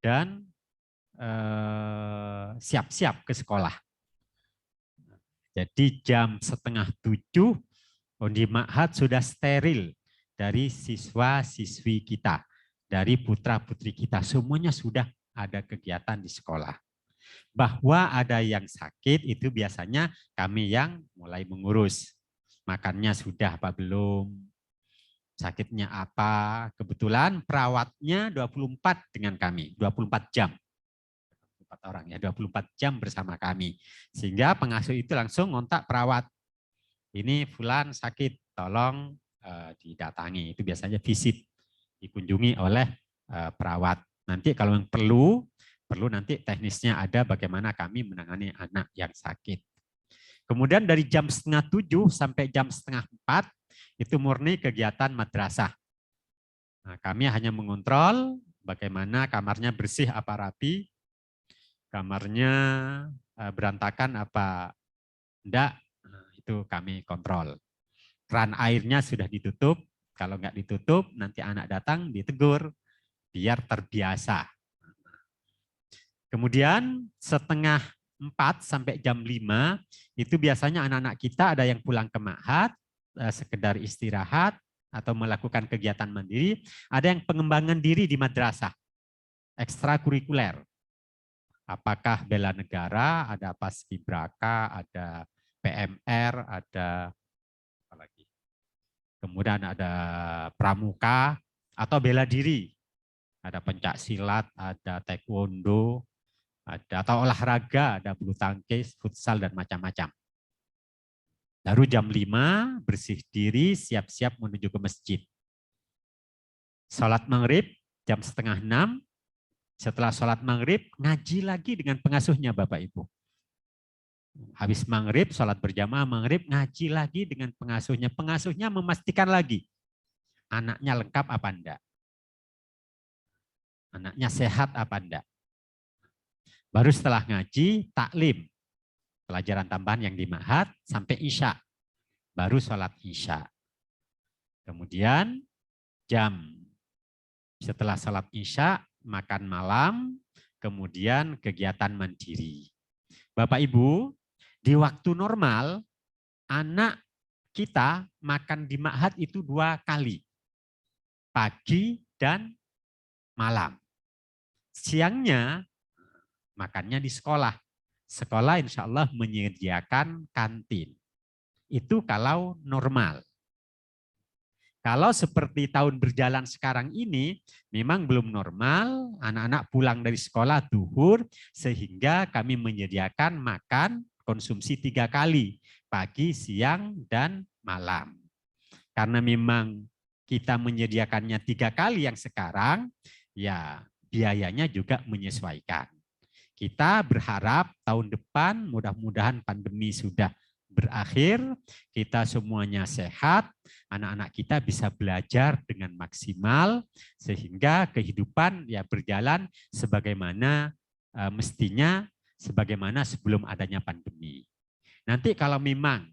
Speaker 3: dan siap-siap ke sekolah. Jadi jam 6:30 di ma'had sudah steril dari siswa-siswi kita, dari putra-putri kita. Semuanya sudah ada kegiatan di sekolah. Bahwa ada yang sakit itu biasanya kami yang mulai mengurus. Makannya sudah apa belum? Sakitnya apa? Kebetulan perawatnya 24 dengan kami, 24 jam. 4 orang ya, 24 jam bersama kami. Sehingga pengasuh itu langsung ngontak perawat. Ini fulan sakit, tolong didatangi. Itu biasanya visit, dikunjungi oleh perawat. Nanti kalau yang perlu nanti teknisnya ada bagaimana kami menangani anak yang sakit. Kemudian dari jam 6:30 sampai jam 3:30 itu murni kegiatan madrasah. Nah, kami hanya mengontrol bagaimana kamarnya bersih apa rapi, kamarnya berantakan apa enggak, itu kami kontrol. Keran airnya sudah ditutup, kalau enggak ditutup nanti anak datang ditegur biar terbiasa. Kemudian 3:30 sampai jam 5 itu biasanya anak-anak kita ada yang pulang ke ma'had, sekedar istirahat atau melakukan kegiatan mandiri, ada yang pengembangan diri di madrasah, ekstrakurikuler. Apakah bela negara, ada paskibraka, ada PMR, ada apa lagi? Kemudian ada pramuka atau bela diri. Ada pencak silat, ada taekwondo, ada atau olahraga, ada bulu tangkis, futsal dan macam-macam. Baru jam 5 bersih diri, siap-siap menuju ke masjid. Salat maghrib jam 5:30. Setelah sholat maghrib, ngaji lagi dengan pengasuhnya Bapak Ibu. Habis maghrib, sholat berjamaah maghrib, ngaji lagi dengan pengasuhnya. Pengasuhnya memastikan lagi, anaknya lengkap apa enggak. Anaknya sehat apa enggak. Baru setelah ngaji, taklim. Pelajaran tambahan yang di ma'had sampai isya. Baru sholat isya. Kemudian setelah sholat isya, makan malam, kemudian kegiatan mandiri. Bapak Ibu, di waktu normal, anak kita makan di ma'had itu 2 kali. Pagi dan malam. Siangnya makannya di sekolah. Sekolah insya Allah menyediakan kantin. Itu kalau normal. Kalau seperti tahun berjalan sekarang ini, memang belum normal, anak-anak pulang dari sekolah zuhur, sehingga kami menyediakan makan konsumsi 3 kali, pagi, siang, dan malam. Karena memang kita menyediakannya 3 kali yang sekarang, ya biayanya juga menyesuaikan. Kita berharap tahun depan mudah-mudahan pandemi sudah berakhir, kita semuanya sehat, anak-anak kita bisa belajar dengan maksimal sehingga kehidupan ya berjalan sebagaimana mestinya, sebagaimana sebelum adanya pandemi. Nanti kalau memang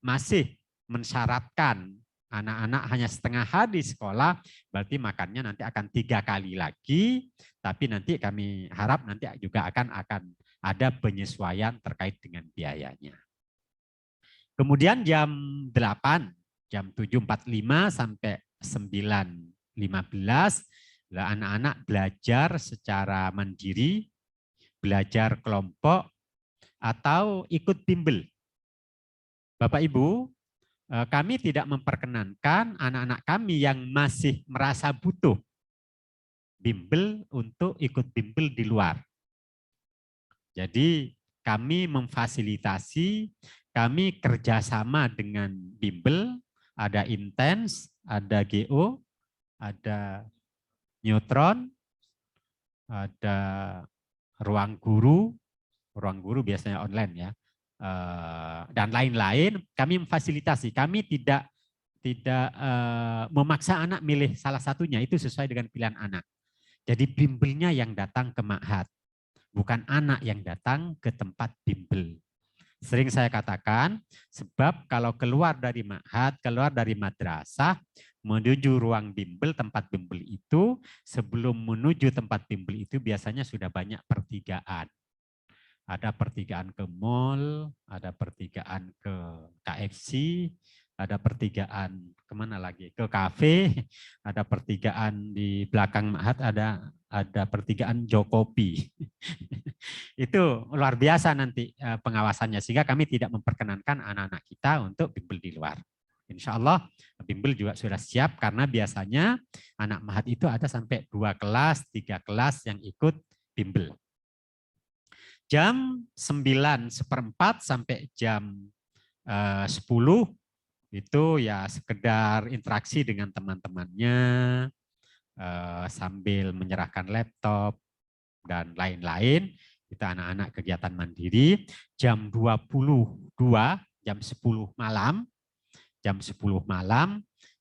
Speaker 3: masih mensyaratkan anak-anak hanya setengah hari sekolah, berarti makannya nanti akan 3 kali lagi, tapi nanti kami harap nanti juga akan ada penyesuaian terkait dengan biayanya. Kemudian jam 8, jam 7.45 sampai 9.15, anak-anak belajar secara mandiri, belajar kelompok, atau ikut bimbel. Bapak Ibu, kami tidak memperkenankan anak-anak kami yang masih merasa butuh bimbel untuk ikut bimbel di luar. Jadi kami memfasilitasi, kami kerjasama dengan bimbel, ada Intens, ada GO, ada Neutron, ada Ruang Guru biasanya online ya, dan lain-lain. Kami memfasilitasi, kami tidak memaksa anak milih salah satunya, itu sesuai dengan pilihan anak. Jadi bimbelnya yang datang ke ma'had, bukan anak yang datang ke tempat bimbel. Sering saya katakan, sebab kalau keluar dari ma'had, keluar dari madrasah, menuju ruang bimbel, tempat bimbel itu, sebelum menuju tempat bimbel itu biasanya sudah banyak pertigaan. Ada pertigaan ke mall, ada pertigaan ke KFC, ada pertigaan kemana lagi? Ke kafe, ada pertigaan di belakang ma'had, ada pertigaan Jokopi. Itu luar biasa nanti pengawasannya, sehingga kami tidak memperkenankan anak-anak kita untuk bimbel di luar. Insya Allah bimbel juga sudah siap, karena biasanya anak ma'had itu ada sampai 2 kelas, 3 kelas yang ikut bimbel. Jam 9.15 sampai jam 10 itu ya sekedar interaksi dengan teman-temannya, sambil menyerahkan laptop dan lain-lain. Kita anak-anak kegiatan mandiri. Jam 22, jam 10 malam,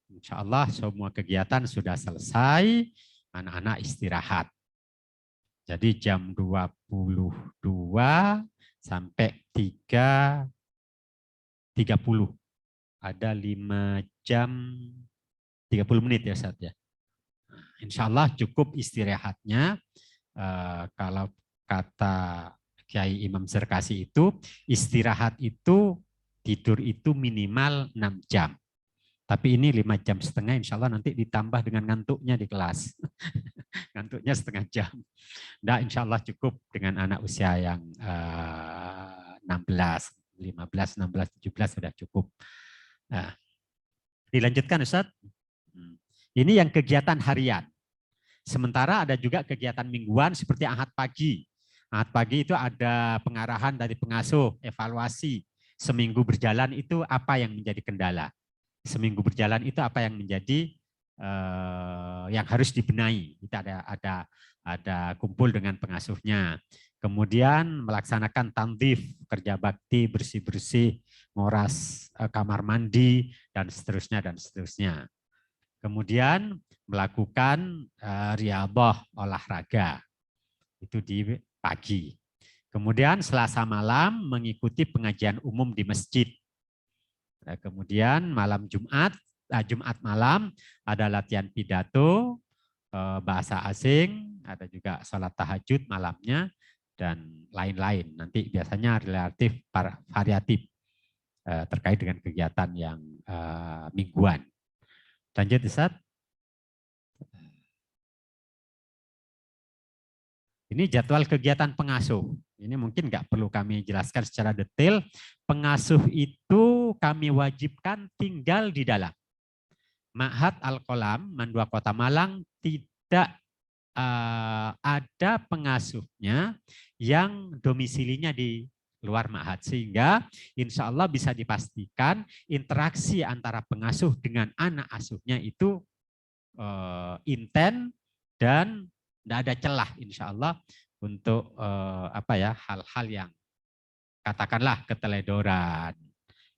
Speaker 3: insya Allah semua kegiatan sudah selesai, anak-anak istirahat. Jadi jam 22 sampai 3.30. Ada 5 jam 30 menit ya Ustaz ya. Insya Allah cukup istirahatnya. Kalau kata Kiai Imam Zarkasi itu, istirahat itu, tidur itu minimal 6 jam. Tapi ini 5,5 jam, insya Allah nanti ditambah dengan ngantuknya di kelas. Ngantuknya setengah jam. Nah, insya Allah cukup dengan anak usia yang 16, 15, 16, 17 sudah cukup. Nah, dilanjutkan Ustaz. Ini yang kegiatan harian. Sementara ada juga kegiatan mingguan seperti Ahad pagi. Ahad pagi itu ada pengarahan dari pengasuh, evaluasi. Seminggu berjalan itu apa yang menjadi kendala. Seminggu berjalan itu apa yang menjadi yang harus dibenahi. Kita ada kumpul dengan pengasuhnya. Kemudian melaksanakan tandif, kerja bakti, bersih-bersih, ngoras kamar mandi, dan seterusnya, dan seterusnya. Kemudian melakukan riyadhah, olahraga. Itu di pagi. Kemudian Selasa malam mengikuti pengajian umum di masjid. Kemudian malam Jumat malam ada latihan pidato, bahasa asing, ada juga sholat tahajud malamnya, dan lain-lain. Nanti biasanya relatif variatif terkait dengan kegiatan yang mingguan. Lanjut Ustaz. Ini jadwal kegiatan pengasuh. Ini mungkin nggak perlu kami jelaskan secara detail. Pengasuh itu kami wajibkan tinggal di dalam. Ma'had Al-Qalam, Mandua Kota Malang, tidak ada pengasuhnya yang domisilinya di luar ma'had. Sehingga insya Allah bisa dipastikan interaksi antara pengasuh dengan anak asuhnya itu intens dan tidak ada celah insya Allah untuk hal-hal yang katakanlah keteledoran,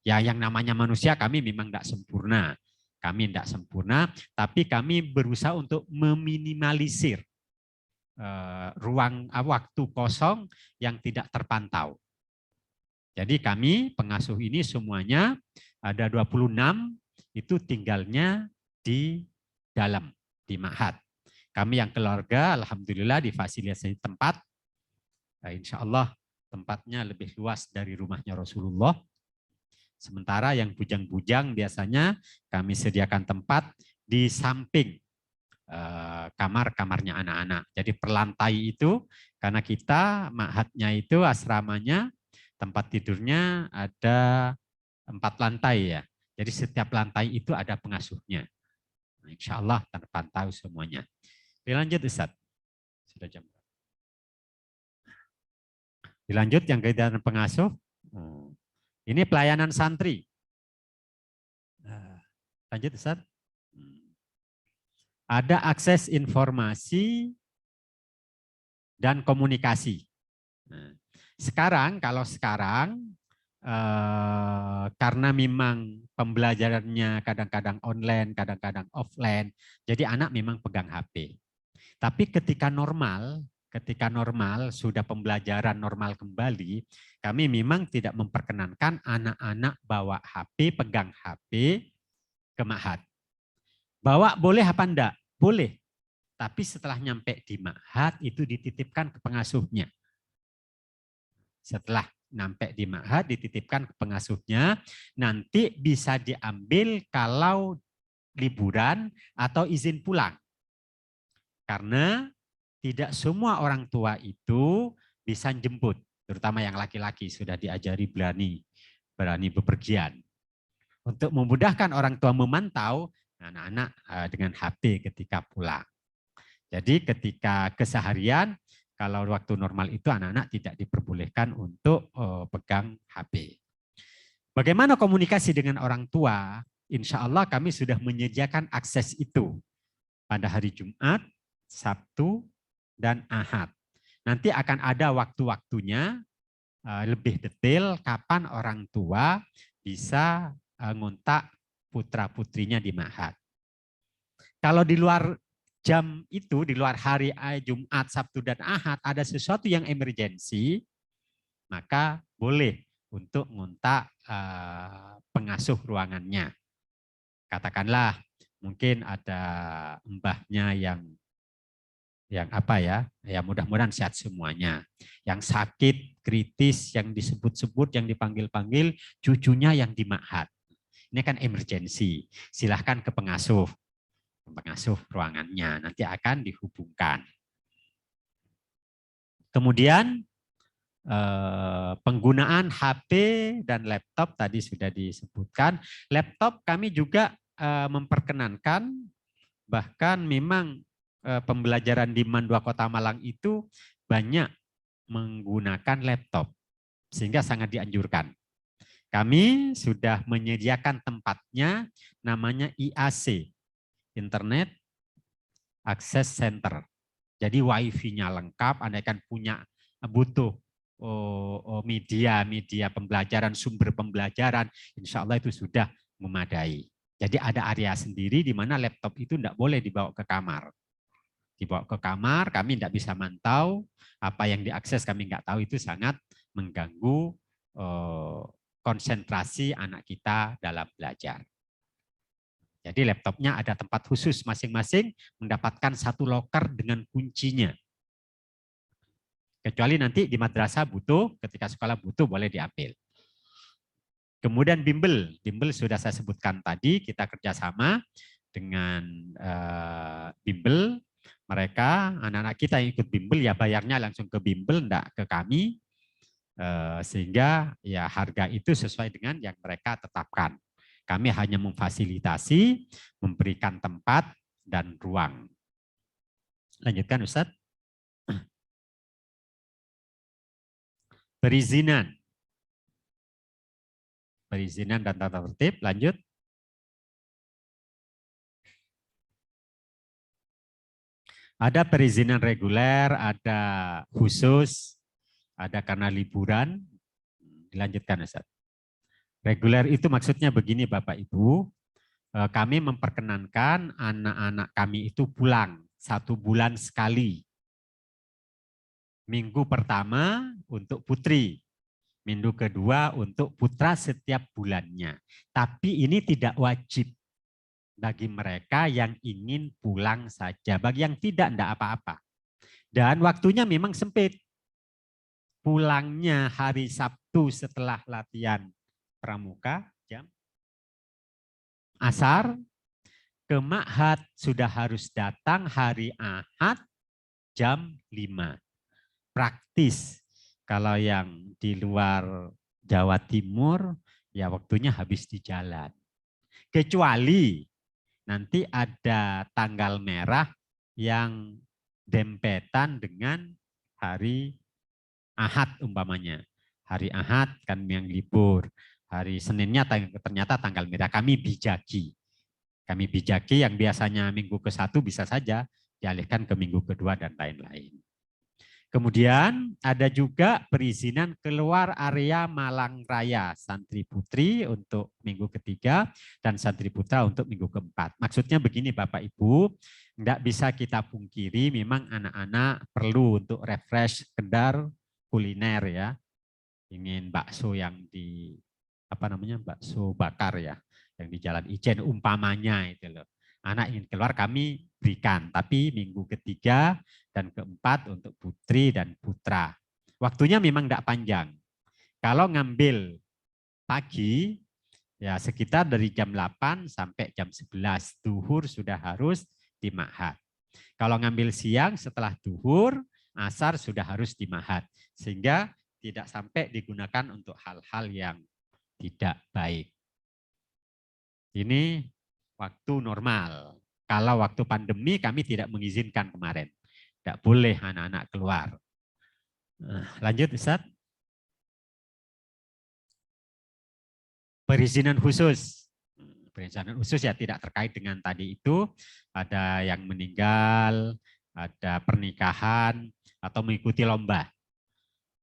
Speaker 3: Ya, yang namanya manusia kami memang tidak sempurna. Kami tidak sempurna, tapi kami berusaha untuk meminimalisir ruang waktu kosong yang tidak terpantau. Jadi kami pengasuh ini semuanya ada 26 itu tinggalnya di dalam, di ma'had. Kami yang keluarga alhamdulillah difasilitasi tempat. Insya Allah tempatnya lebih luas dari rumahnya Rasulullah. Sementara yang bujang-bujang biasanya kami sediakan tempat di samping kamar-kamarnya anak-anak. Jadi per lantai itu, karena kita ma'hadnya itu asramanya, tempat tidurnya ada 4 lantai ya. Jadi setiap lantai itu ada pengasuhnya. Nah, insya Allah terpantau semuanya. Dilanjut Ustaz. Sudah jam. Dilanjut yang kaitan pengasuh. Ini pelayanan santri. Lanjut Ustaz. Ada akses informasi dan komunikasi. Sekarang, kalau sekarang, karena memang pembelajarannya kadang-kadang online, kadang-kadang offline, jadi anak memang pegang HP. Tapi ketika normal sudah pembelajaran normal kembali, kami memang tidak memperkenankan anak-anak bawa HP, pegang HP ke ma'had. Bawa boleh apa enggak? Boleh. Tapi setelah nyampe di ma'had itu dititipkan ke pengasuhnya. Setelah nyampe di ma'had dititipkan ke pengasuhnya, nanti bisa diambil kalau liburan atau izin pulang. Karena tidak semua orang tua itu bisa jemput, terutama yang laki-laki sudah diajari berani bepergian. Untuk memudahkan orang tua memantau anak-anak dengan HP ketika pulang. Jadi ketika keseharian, kalau waktu normal itu anak-anak tidak diperbolehkan untuk pegang HP. Bagaimana komunikasi dengan orang tua? Insya Allah kami sudah menyediakan akses itu pada hari Jumat, Sabtu, dan Ahad. Nanti akan ada waktu-waktunya lebih detail kapan orang tua bisa ngontak putra-putrinya di ma'had. Kalau di luar jam itu, di luar hari Jumat, Sabtu, dan Ahad, ada sesuatu yang emergensi, maka boleh untuk ngontak pengasuh ruangannya. Katakanlah mungkin ada mbahnya yang apa ya mudah-mudahan sehat semuanya. Yang sakit, kritis, yang disebut-sebut, yang dipanggil-panggil, cucunya yang di ma'had. Ini kan emergensi. Silahkan ke pengasuh ruangannya, nanti akan dihubungkan. Kemudian penggunaan HP dan laptop tadi sudah disebutkan. Laptop kami juga memperkenankan, bahkan memang pembelajaran di MAN 2 Kota Malang itu banyak menggunakan laptop, sehingga sangat dianjurkan. Kami sudah menyediakan tempatnya, namanya IAC, Internet Access Center. Jadi wifi-nya lengkap, Anda kan butuh media pembelajaran, sumber pembelajaran, insya Allah itu sudah memadai. Jadi ada area sendiri di mana laptop itu tidak boleh dibawa ke kamar. Dibawa ke kamar, kami tidak bisa mantau, apa yang diakses kami nggak tahu, itu sangat mengganggu konsentrasi anak kita dalam belajar. Jadi laptopnya ada tempat khusus masing-masing, mendapatkan satu loker dengan kuncinya. Kecuali nanti di madrasah butuh, ketika sekolah butuh boleh diambil. Kemudian bimbel sudah saya sebutkan tadi, kita kerjasama dengan bimbel. Mereka, anak-anak kita yang ikut bimbel ya bayarnya langsung ke bimbel, enggak ke kami, sehingga ya harga itu sesuai dengan yang mereka tetapkan. Kami hanya memfasilitasi, memberikan tempat dan ruang. Lanjutkan Ustadz. Perizinan dan tata tertib, lanjut. Ada perizinan reguler, ada khusus, ada karena liburan. Dilanjutkan Ustaz. Reguler itu maksudnya begini Bapak Ibu, kami memperkenankan anak-anak kami itu pulang 1 bulan sekali. Minggu pertama untuk putri, minggu kedua untuk putra setiap bulannya. Tapi ini tidak wajib bagi mereka yang ingin pulang saja. Bagi yang tidak apa-apa. Dan waktunya memang sempit. Pulangnya hari Sabtu setelah latihan pramuka, jam asar, ke Ma'had sudah harus datang hari Ahad jam 5. Praktis. Kalau yang di luar Jawa Timur, ya waktunya habis di jalan. Kecuali nanti ada tanggal merah yang dempetan dengan hari Ahad umpamanya. Hari Ahad kan yang libur. Hari Seninnya ternyata tanggal merah. Kami bijaki. Kami bijaki yang biasanya minggu ke-1 bisa saja dialihkan ke minggu kedua dan lain-lain. Kemudian ada juga perizinan keluar area Malang Raya santri putri untuk minggu ketiga dan santri putra untuk minggu keempat. Maksudnya begini Bapak Ibu, tidak bisa kita pungkiri memang anak-anak perlu untuk refresh sekedar kuliner ya. Ingin bakso yang di bakso bakar ya, yang di Jalan Ijen umpamanya itu loh. Anak ingin keluar kami berikan, tapi minggu ketiga dan keempat untuk putri dan putra. Waktunya memang tidak panjang. Kalau ngambil pagi, ya sekitar dari jam 8 sampai jam 11. Duhur sudah harus di Ma'had. Kalau ngambil siang setelah duhur, asar sudah harus di Ma'had. Sehingga tidak sampai digunakan untuk hal-hal yang tidak baik. Ini waktu normal. Kalau waktu pandemi kami tidak mengizinkan kemarin. Tidak boleh anak-anak keluar. Lanjut Ustaz. Perizinan khusus. Perizinan khusus ya tidak terkait dengan tadi itu. Ada yang meninggal, ada pernikahan, atau mengikuti lomba.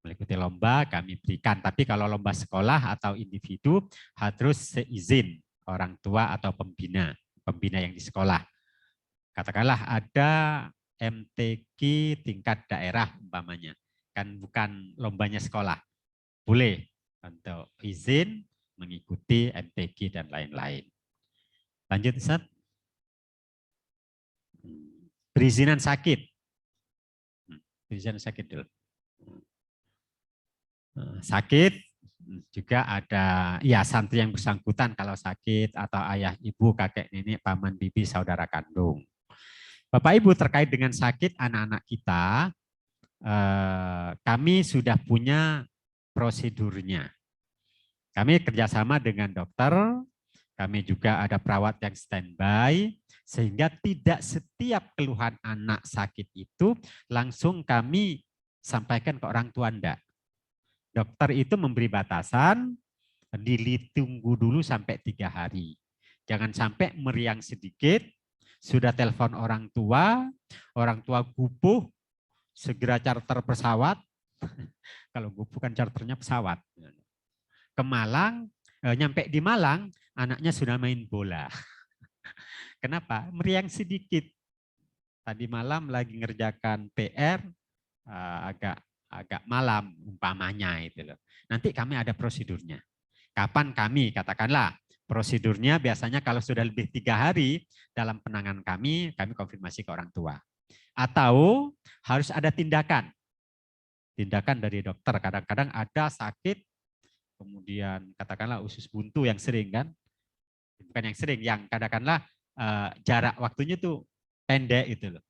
Speaker 3: Mengikuti lomba kami berikan. Tapi kalau lomba sekolah atau individu harus seizin orang tua atau pembina yang di sekolah. Katakanlah ada MTQ tingkat daerah umpamanya, kan bukan lombanya sekolah. Boleh untuk izin mengikuti MTQ dan lain-lain. Lanjut Ustaz. Perizinan sakit. Perizinan sakit dulu. Sakit juga ada ya santri yang bersangkutan kalau sakit atau ayah ibu, kakek nenek, paman bibi, saudara kandung. Bapak Ibu terkait dengan sakit anak-anak kita, kami sudah punya prosedurnya. Kami kerjasama dengan dokter, kami juga ada perawat yang standby, sehingga tidak setiap keluhan anak sakit itu langsung kami sampaikan ke orang tua Anda. Dokter itu memberi batasan, ditunggu dulu sampai 3 hari. Jangan sampai meriang sedikit, sudah telepon orang tua gupuh, segera charter pesawat. Kalau gupuh kan charternya pesawat. Ke Malang, nyampe di Malang, anaknya sudah main bola. Kenapa? Meriang sedikit. Tadi malam lagi ngerjakan PR, agak malam umpamanya itu loh. Nanti kami ada prosedurnya. Kapan kami katakanlah prosedurnya biasanya kalau sudah lebih 3 hari dalam penanganan kami konfirmasi ke orang tua. Atau harus ada tindakan dari dokter. Kadang-kadang ada sakit, kemudian katakanlah usus buntu yang sering kan, bukan yang sering, yang katakanlah jarak waktunya tuh pendek itu loh.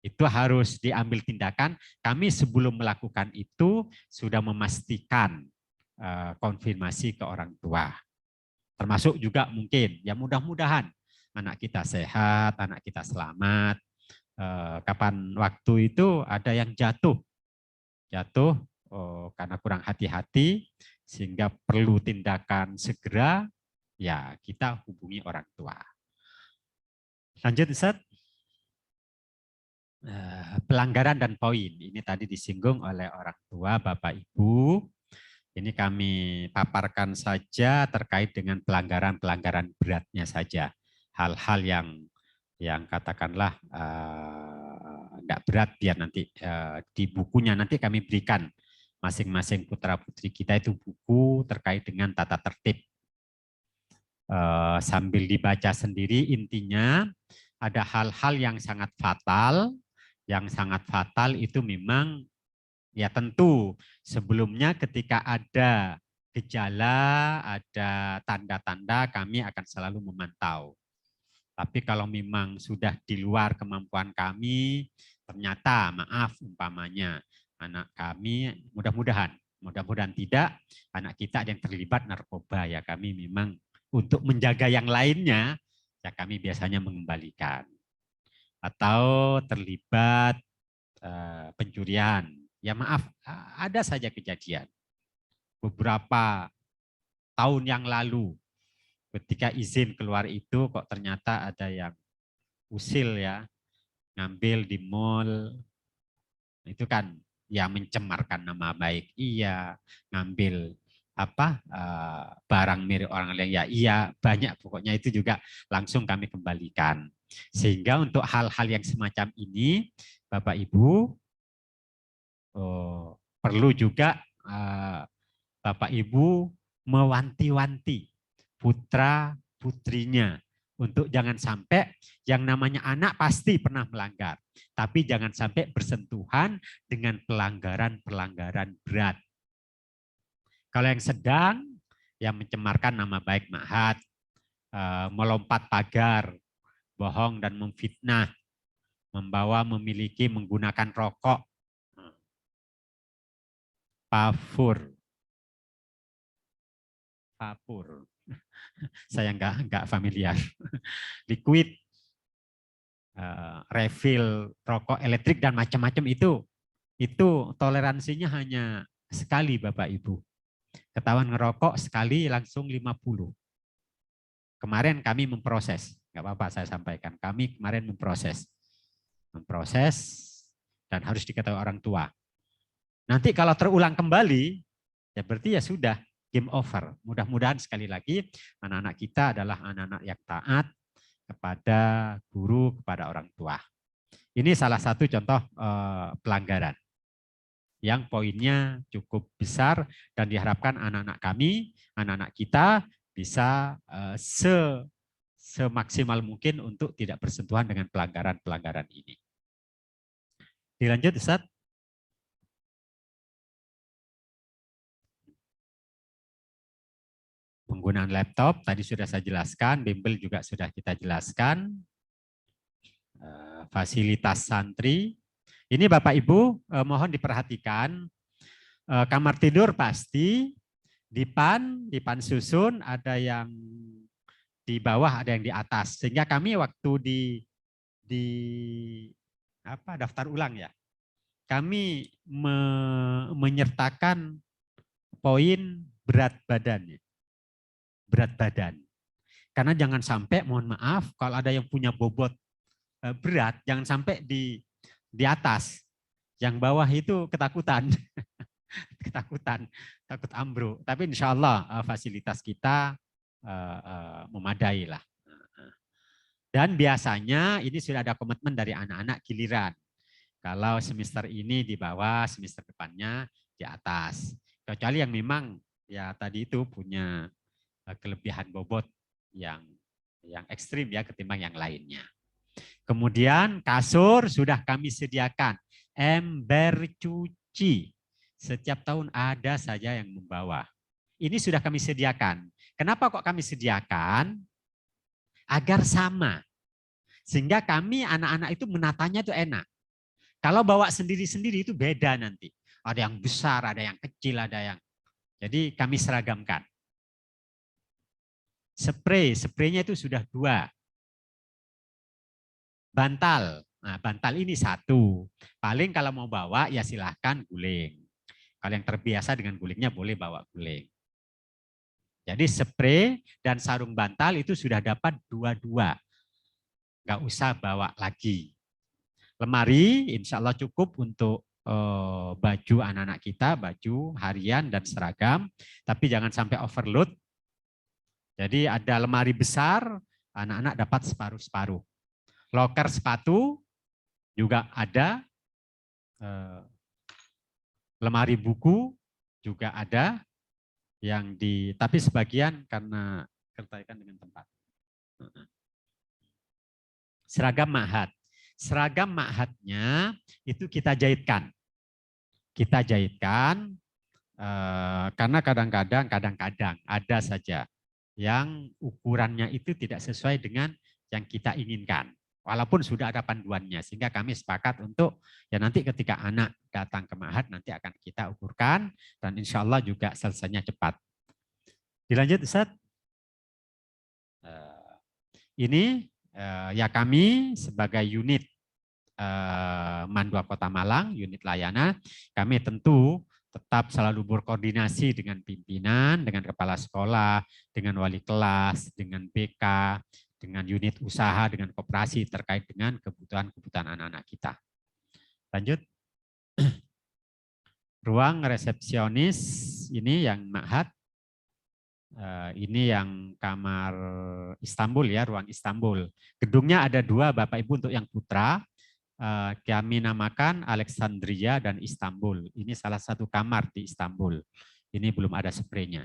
Speaker 3: Itu harus diambil tindakan. Kami sebelum melakukan itu sudah memastikan konfirmasi ke orang tua. Termasuk juga mungkin, ya mudah-mudahan anak kita sehat, anak kita selamat. Kapan waktu itu ada yang jatuh karena kurang hati-hati, sehingga perlu tindakan segera, ya kita hubungi orang tua. Lanjut Ustaz. Pelanggaran dan poin ini tadi disinggung oleh orang tua Bapak Ibu. Ini kami paparkan saja terkait dengan pelanggaran-pelanggaran beratnya saja. Hal-hal yang katakanlah tidak berat, biar nanti di bukunya nanti kami berikan masing-masing putra-putri kita itu buku terkait dengan tata tertib. Sambil dibaca sendiri, intinya ada hal-hal yang sangat fatal. Yang sangat fatal itu memang ya tentu sebelumnya ketika ada gejala, ada tanda-tanda, kami akan selalu memantau. Tapi kalau memang sudah di luar kemampuan kami, ternyata maaf umpamanya anak kami, mudah-mudahan tidak, anak kita ada yang terlibat narkoba, ya kami memang untuk menjaga yang lainnya, ya kami biasanya mengembalikan. Atau terlibat pencurian, ya maaf, ada saja kejadian. Beberapa tahun yang lalu, ketika izin keluar itu, kok ternyata ada yang usil ya, ngambil di mall, itu kan ya mencemarkan nama baik, iya, ngambil barang milik orang lain, ya iya, banyak pokoknya itu juga langsung kami kembalikan. Sehingga untuk hal-hal yang semacam ini, Bapak Ibu, perlu juga Bapak Ibu mewanti-wanti putra putrinya untuk jangan sampai yang namanya anak pasti pernah melanggar, tapi jangan sampai bersentuhan dengan pelanggaran-pelanggaran berat. Kalau yang sedang, yang mencemarkan nama baik ma'had, melompat pagar, bohong dan memfitnah, membawa, memiliki, menggunakan rokok, pavur, saya nggak familiar, liquid, refill, rokok elektrik dan macam-macam itu toleransinya hanya sekali Bapak Ibu. Ketahuan ngerokok sekali langsung 50. Kemarin kami memproses, nggak apa-apa saya sampaikan, kami kemarin memproses dan harus diketahui orang tua. Nanti kalau terulang kembali, ya berarti ya sudah, game over. Mudah-mudahan sekali lagi anak-anak kita adalah anak-anak yang taat kepada guru, kepada orang tua. Ini salah satu contoh pelanggaran yang poinnya cukup besar dan diharapkan anak-anak kami, anak-anak kita bisa semaksimal mungkin untuk tidak bersentuhan dengan pelanggaran-pelanggaran ini. Dilanjut, Ustaz. Penggunaan laptop tadi sudah saya jelaskan, bimbel juga sudah kita jelaskan. Fasilitas santri. Ini Bapak Ibu mohon diperhatikan, kamar tidur pasti, dipan susun, ada yang di bawah, ada yang di atas. Sehingga kami waktu di daftar ulang ya, kami menyertakan poin berat badannya. Berat badan. Karena jangan sampai, mohon maaf, kalau ada yang punya bobot berat, jangan sampai di atas. Yang bawah itu ketakutan. Ketakutan, takut ambruk. Tapi insya Allah fasilitas kita memadai lah. Dan biasanya ini sudah ada komitmen dari anak-anak giliran. Kalau semester ini di bawah, semester depannya di atas. Kecuali yang memang ya tadi itu punya kelebihan bobot yang ekstrim ya ketimbang yang lainnya. Kemudian kasur sudah kami sediakan, ember cuci. Setiap tahun ada saja yang membawa. Ini sudah kami sediakan. Kenapa kok kami sediakan? Agar sama. Sehingga kami anak-anak itu menatanya itu enak. Kalau bawa sendiri-sendiri itu beda nanti. Ada yang besar, ada yang kecil, ada yang. Jadi kami seragamkan. Spraynya itu sudah 2. Bantal. Nah, bantal ini 1. Paling kalau mau bawa ya silahkan guling. Kalau yang terbiasa dengan gulingnya boleh bawa guling. Jadi spray dan sarung bantal itu sudah dapat 2. Nggak usah bawa lagi. Lemari insya Allah cukup untuk baju anak-anak kita, baju harian dan seragam, tapi jangan sampai overload. Jadi ada lemari besar, anak-anak dapat separuh-separuh. Loker sepatu juga ada, lemari buku juga ada, tapi sebagian karena terkaitan dengan tempat. Seragam ma'had. Seragam ma'hadnya itu kita jahitkan. Kita jahitkan karena kadang-kadang ada saja yang ukurannya itu tidak sesuai dengan yang kita inginkan. Walaupun sudah ada panduannya, sehingga kami sepakat untuk ya nanti ketika anak datang ke ma'had nanti akan kita ukurkan dan insya Allah juga selesainya cepat. Dilanjut Ustaz. Ini ya kami sebagai unit Mandua Kota Malang, unit layanan, kami tentu tetap selalu berkoordinasi dengan pimpinan, dengan kepala sekolah, dengan wali kelas, dengan BK, dengan unit usaha, dengan koperasi terkait dengan kebutuhan-kebutuhan anak-anak kita. Lanjut. Ruang resepsionis ini yang ma'had. Ini yang kamar Istanbul ya, ruang Istanbul. Gedungnya ada 2 Bapak Ibu untuk yang putra. Kami namakan Alexandria dan Istanbul. Ini salah satu kamar di Istanbul. Ini belum ada spraynya.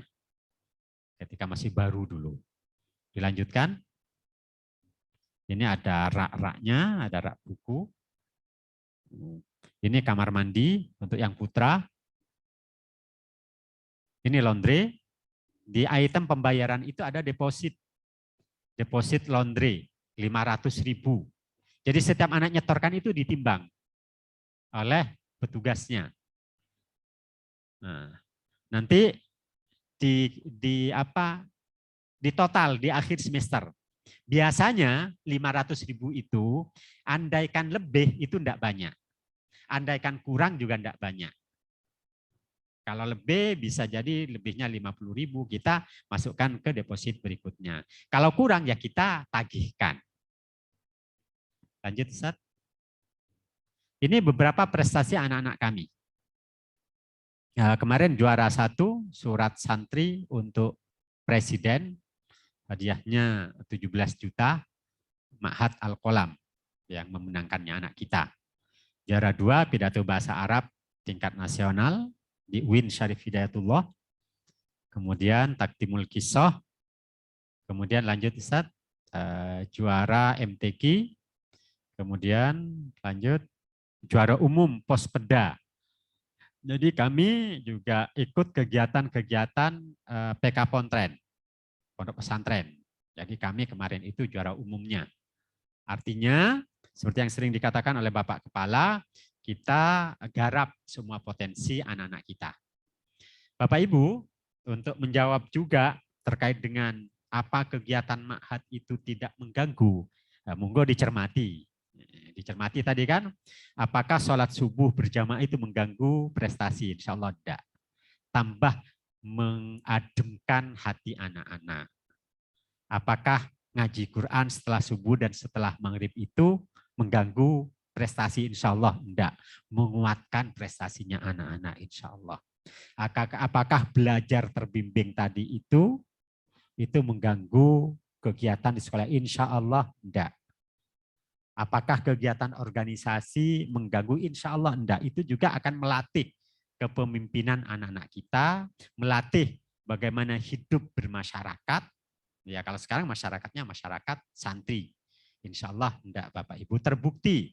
Speaker 3: Ketika masih baru dulu. Dilanjutkan. Ini ada rak-raknya, ada rak buku. Ini kamar mandi untuk yang putra. Ini laundry. Di item pembayaran itu ada deposit laundry 500.000. Jadi setiap anak nyetorkan itu ditimbang oleh petugasnya. Nah, nanti di total di akhir semester. Biasanya 500.000 itu andaikan lebih itu enggak banyak. Andaikan kurang juga enggak banyak. Kalau lebih bisa jadi lebihnya 50.000 kita masukkan ke deposit berikutnya. Kalau kurang ya kita tagihkan. Lanjut Ustaz. Ini beberapa prestasi anak-anak kami. Kemarin juara 1 surat santri untuk presiden. Hadiahnya 17 juta. Ma'had Al-Qolam yang memenangkannya anak kita. Juara 2 pidato bahasa Arab tingkat nasional di UIN Syarif Hidayatullah. Kemudian takdimul kisah. Kemudian lanjut Ustaz. Juara MTQ. Kemudian lanjut juara umum Pospeda. Jadi kami juga ikut kegiatan-kegiatan PK Pontren, Pondok Pesantren. Jadi kami kemarin itu juara umumnya. Artinya seperti yang sering dikatakan oleh Bapak Kepala, kita garap semua potensi anak-anak kita. Bapak Ibu, untuk menjawab juga terkait dengan apa kegiatan ma'had itu tidak mengganggu, monggo dicermati. Dicermati tadi kan, apakah sholat subuh berjamaah itu mengganggu prestasi? Insya Allah tidak. Tambah mengademkan hati anak-anak. Apakah ngaji Quran setelah subuh dan setelah maghrib itu mengganggu prestasi? Insya Allah tidak. Menguatkan prestasinya anak-anak insya Allah. Apakah belajar terbimbing tadi itu mengganggu kegiatan di sekolah? Insya Allah tidak. Apakah kegiatan organisasi mengganggu? Insya Allah enggak. Itu juga akan melatih kepemimpinan anak-anak kita, melatih bagaimana hidup bermasyarakat. Ya kalau sekarang masyarakatnya masyarakat santri. Insya Allah enggak Bapak Ibu. Terbukti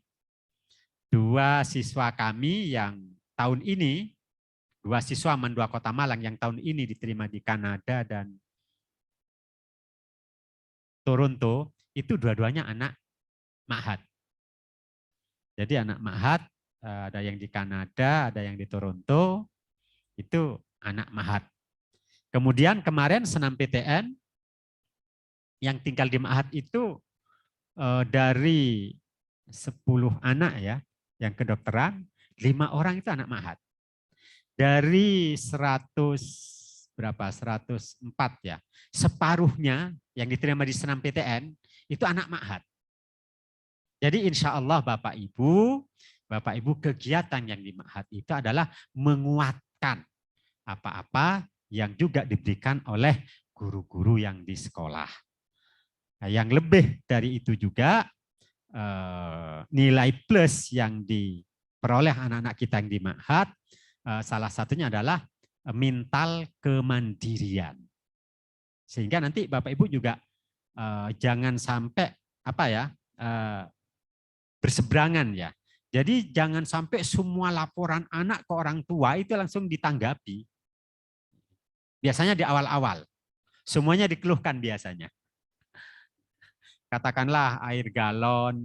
Speaker 3: 2 siswa kami yang tahun ini, 2 siswa Mandua Kota Malang yang tahun ini diterima di Kanada dan Toronto, itu dua-duanya anak ma'had. Jadi anak ma'had, ada yang di Kanada, ada yang di Toronto, itu anak ma'had. Kemudian kemarin senam PTN, yang tinggal di ma'had itu dari 10 anak ya, yang kedokteran, 5 orang itu anak ma'had. Dari 104 ya, separuhnya yang diterima di senam PTN, itu anak ma'had. Jadi insya Allah Bapak Ibu, Bapak Ibu, kegiatan yang di Ma'had itu adalah menguatkan apa-apa yang juga diberikan oleh guru-guru yang di sekolah. Nah, yang lebih dari itu juga nilai plus yang diperoleh anak-anak kita yang di Ma'had, salah satunya adalah mental kemandirian. Sehingga nanti Bapak Ibu juga jangan sampai berseberangan ya. Jadi jangan sampai semua laporan anak ke orang tua itu langsung ditanggapi. Biasanya di awal-awal. Semuanya dikeluhkan biasanya. Katakanlah air galon,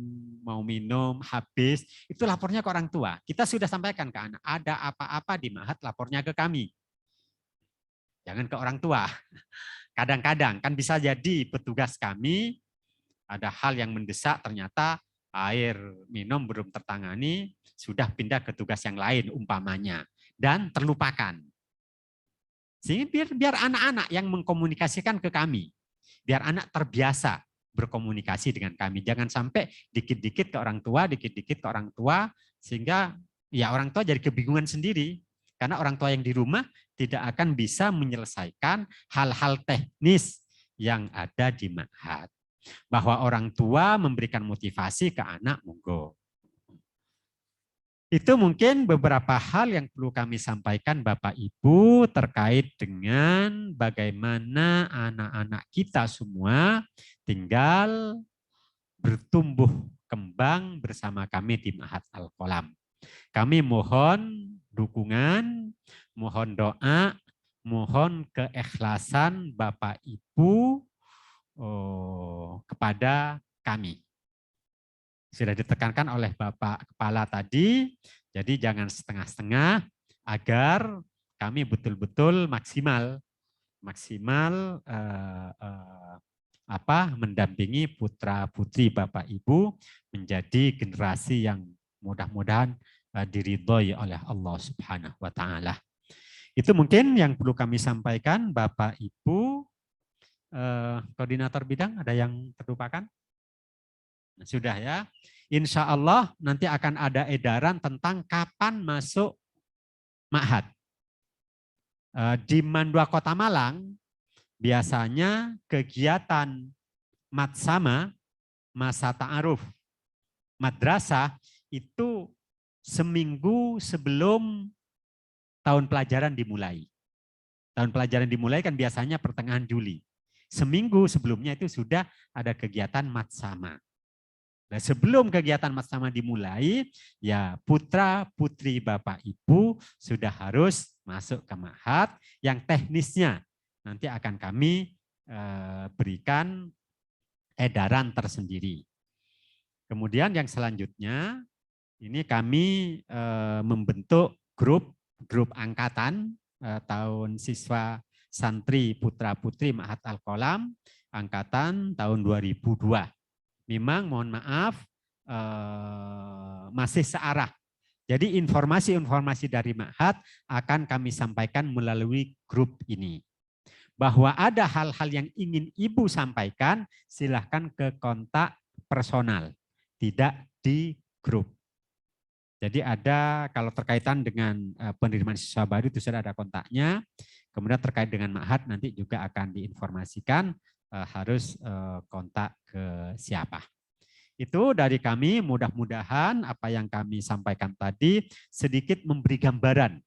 Speaker 3: mau minum, habis, itu lapornya ke orang tua. Kita sudah sampaikan ke anak, ada apa-apa di Ma'had lapornya ke kami. Jangan ke orang tua. Kadang-kadang kan bisa jadi petugas kami, ada hal yang mendesak, ternyata air minum belum tertangani, sudah pindah ke tugas yang lain umpamanya. Dan terlupakan. Sehingga biar anak-anak yang mengkomunikasikan ke kami. Biar anak terbiasa berkomunikasi dengan kami. Jangan sampai dikit-dikit ke orang tua, dikit-dikit ke orang tua, sehingga ya orang tua jadi kebingungan sendiri. Karena orang tua yang di rumah tidak akan bisa menyelesaikan hal-hal teknis yang ada di Ma'had. Bahwa orang tua memberikan motivasi ke anak, monggo. Itu mungkin beberapa hal yang perlu kami sampaikan Bapak Ibu terkait dengan bagaimana anak-anak kita semua tinggal bertumbuh kembang bersama kami di Ma'had Al-Qalam. Kami mohon dukungan, mohon doa, mohon keikhlasan Bapak Ibu kepada kami. Sudah ditekankan oleh Bapak Kepala tadi, jadi jangan setengah-setengah agar kami betul-betul maksimal mendampingi putra-putri Bapak Ibu menjadi generasi yang mudah-mudahan diridhoi oleh Allah Subhanahu wa taala. Itu mungkin yang perlu kami sampaikan Bapak Ibu. Koordinator bidang ada yang terlupakan? Sudah ya. Insya Allah nanti akan ada edaran tentang kapan masuk Ma'had. Di Mandua Kota Malang biasanya kegiatan matsama, masa ta'aruf, madrasah itu seminggu sebelum tahun pelajaran dimulai. Tahun pelajaran dimulai kan biasanya pertengahan Juli. Seminggu sebelumnya itu sudah ada kegiatan matsama. Nah, sebelum kegiatan matsama dimulai, ya putra-putri Bapak Ibu sudah harus masuk ke Ma'had yang teknisnya nanti akan kami berikan edaran tersendiri. Kemudian yang selanjutnya, ini kami membentuk grup angkatan tahun siswa santri putra-putri Ma'had Al-Qalam angkatan tahun 2002. Memang mohon maaf masih searah. Jadi informasi-informasi dari Ma'had akan kami sampaikan melalui grup ini. Bahwa ada hal-hal yang ingin Ibu sampaikan, silahkan ke kontak personal, tidak di grup. Jadi ada kalau terkaitan dengan penerimaan siswa baru itu sudah ada kontaknya. Kemudian terkait dengan Ma'had nanti juga akan diinformasikan harus kontak ke siapa. Itu dari kami, mudah-mudahan apa yang kami sampaikan tadi sedikit memberi gambaran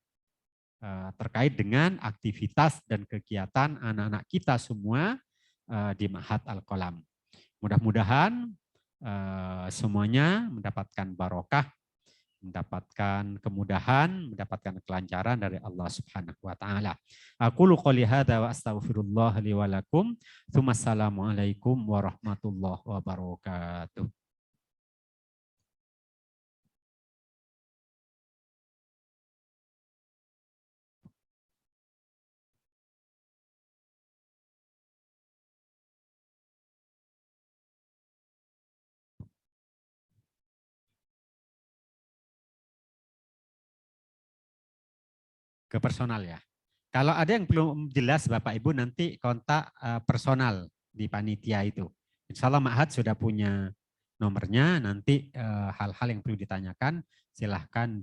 Speaker 3: terkait dengan aktivitas dan kegiatan anak-anak kita semua di Ma'had Al-Qalam. Mudah-mudahan semuanya mendapatkan barokah, mendapatkan kemudahan, mendapatkan kelancaran dari Allah Subhanahu wa taala. Aqulu qouli hadza wa astaghfirullah li wa lakum. Assalamualaikum warahmatullahi wabarakatuh. Ke personal ya. Kalau ada yang belum jelas Bapak Ibu nanti kontak personal di panitia itu. Insya Allah Ma'had sudah punya nomornya, nanti hal-hal yang perlu ditanyakan silahkan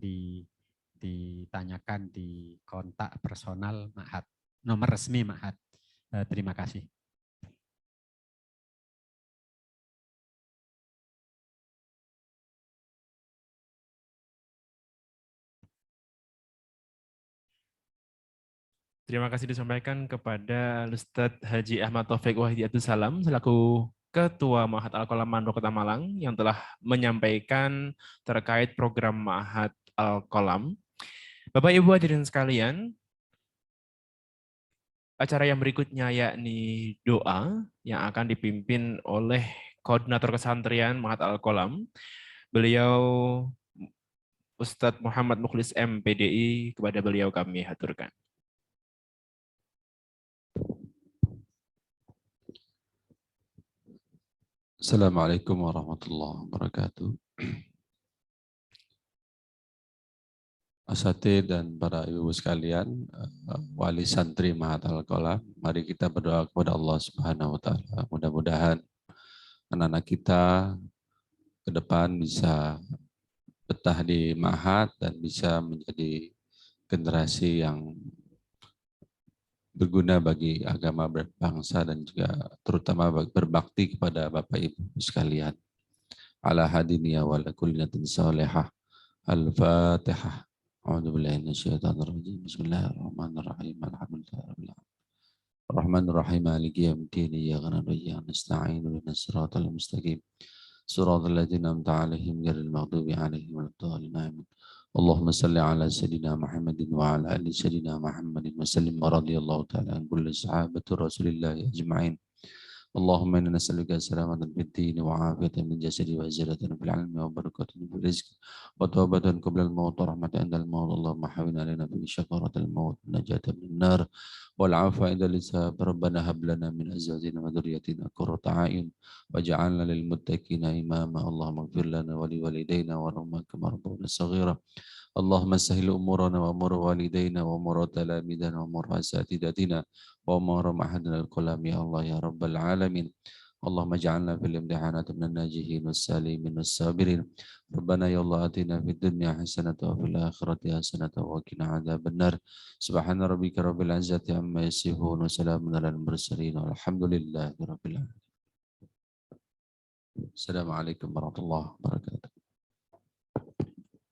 Speaker 3: ditanyakan di kontak personal Ma'had, nomor resmi Ma'had. Terima kasih.
Speaker 2: Terima kasih disampaikan kepada Ustadz Haji Ahmad Taufik Wahidi Abdul Salam selaku Ketua Ma'had Al-Qalam Mandok Kota Malang yang telah menyampaikan terkait program Ma'had Al-Qalam. Bapak Ibu hadirin sekalian, acara yang berikutnya yakni doa yang akan dipimpin oleh Koordinator Kesantrian Ma'had Al-Qalam. Beliau Ustadz Muhammad Mukhlis MPDI, kepada beliau kami haturkan.
Speaker 4: Assalamualaikum warahmatullahi wabarakatuh. Asatidz dan para ibu sekalian, wali santri Ma'had Al-Qalam, mari kita berdoa kepada Allah Subhanahu wa taala. Mudah-mudahan anak-anak kita ke depan bisa betah di Ma'had dan bisa menjadi generasi yang berguna bagi agama berbangsa dan juga terutama berbakti kepada Bapak Ibu sekalian. Ala hadiniya wa ala kulli niyatin salihah. Al-Fatihah. A'udzu billahi minasyaitonir rajim. Bismillahirrahmanirrahim. Alhamdulillahirabbil alamin. Ar-Rahmanir-Rahim. Maliki yaumiddin. Iyyaka na'budu wa iyyaka nasta'in. Ihdinas siratal mustaqim. Siratal ladzina an'amta 'alaihim ghairil maghdubi 'alaihim waladdallin. Amin. Allahumma salli ala sayyidina Muhammadin wa ala ali sayyidina Muhammadin wa sallim wa radiyallahu ta'ala an kulli sahabati Rasulillah ajma'in. Allahumma inna nas'aluka salamatan fid din wa afiyatan min jasadi wa ziyadatan fil ilmi wa barakatan fil rizqi wa tawbatan qabla al maut wa rahmatan inda al maut. Allahumma hawwin alaina fi syakaratil maut najatan min nar wal 'afwa inda al-hisab. Rabbana hab lana min azwajina wa dhurriyyatina qurrata a'yun waj'alna lil muttaqina imama. Allahumma ighfir lana wa li walidayna wa lahum kama rabbawna shaghira. Allahumma sahhil umurana wa umur walidayna wa umur talamidana wa umur asatidatina wa umur ma'hadina al-qalam ya Allah ya Rabbal alamin. Allahumma ja'alna fil imtihanati minan najihin was-salimin was-sabirin. Rabbana ya Allah atina fid dunya hasanatan wa fil akhirati hasanatan wa qina adzabannar. Subhana rabbika rabbil izzati amma yasifun wa salamun alal mursalin walhamdulillahi rabbil alamin. Assalamualaikum warahmatullahi wabarakatuh.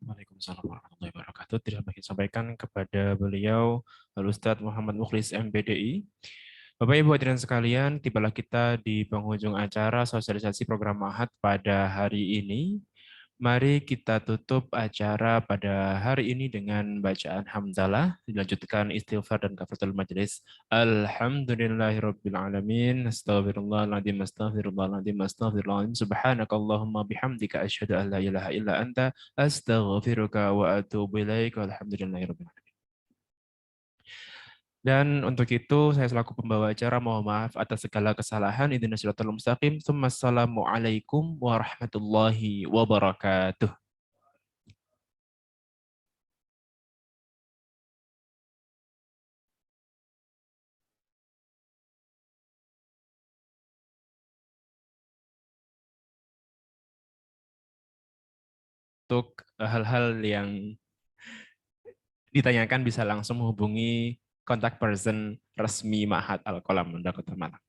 Speaker 2: Waalaikumsalam warahmatullahi wabarakatuh. Terima kasih disampaikan kepada beliau Al-Ustadz Muhammad Mukhlis MPDI. Bapak Ibu hadirin sekalian, tibalah kita di penghujung acara sosialisasi program Ma'had pada hari ini. Mari kita tutup acara pada hari ini dengan bacaan hamdalah, dilanjutkan istighfar dan kafaratul majelis. Alhamdulillahirabbil alamin, astaghfirullahaladzim, astaghfirullahaladzim, astaghfirullahaladzim, subhanakallahumma bihamdika asyhadu an la ilaha illa anta, astaghfiruka wa atubu ilaik, walhamdulillahirabbil alamin. Dan untuk itu saya selaku pembawa acara mohon maaf atas segala kesalahan. Ihdinas siratal mustaqim. Assalamualaikum warahmatullahi wabarakatuh. Untuk hal-hal yang ditanyakan bisa langsung menghubungi kontak person resmi Ma'had Al-Qalam Mandok Kota Malang.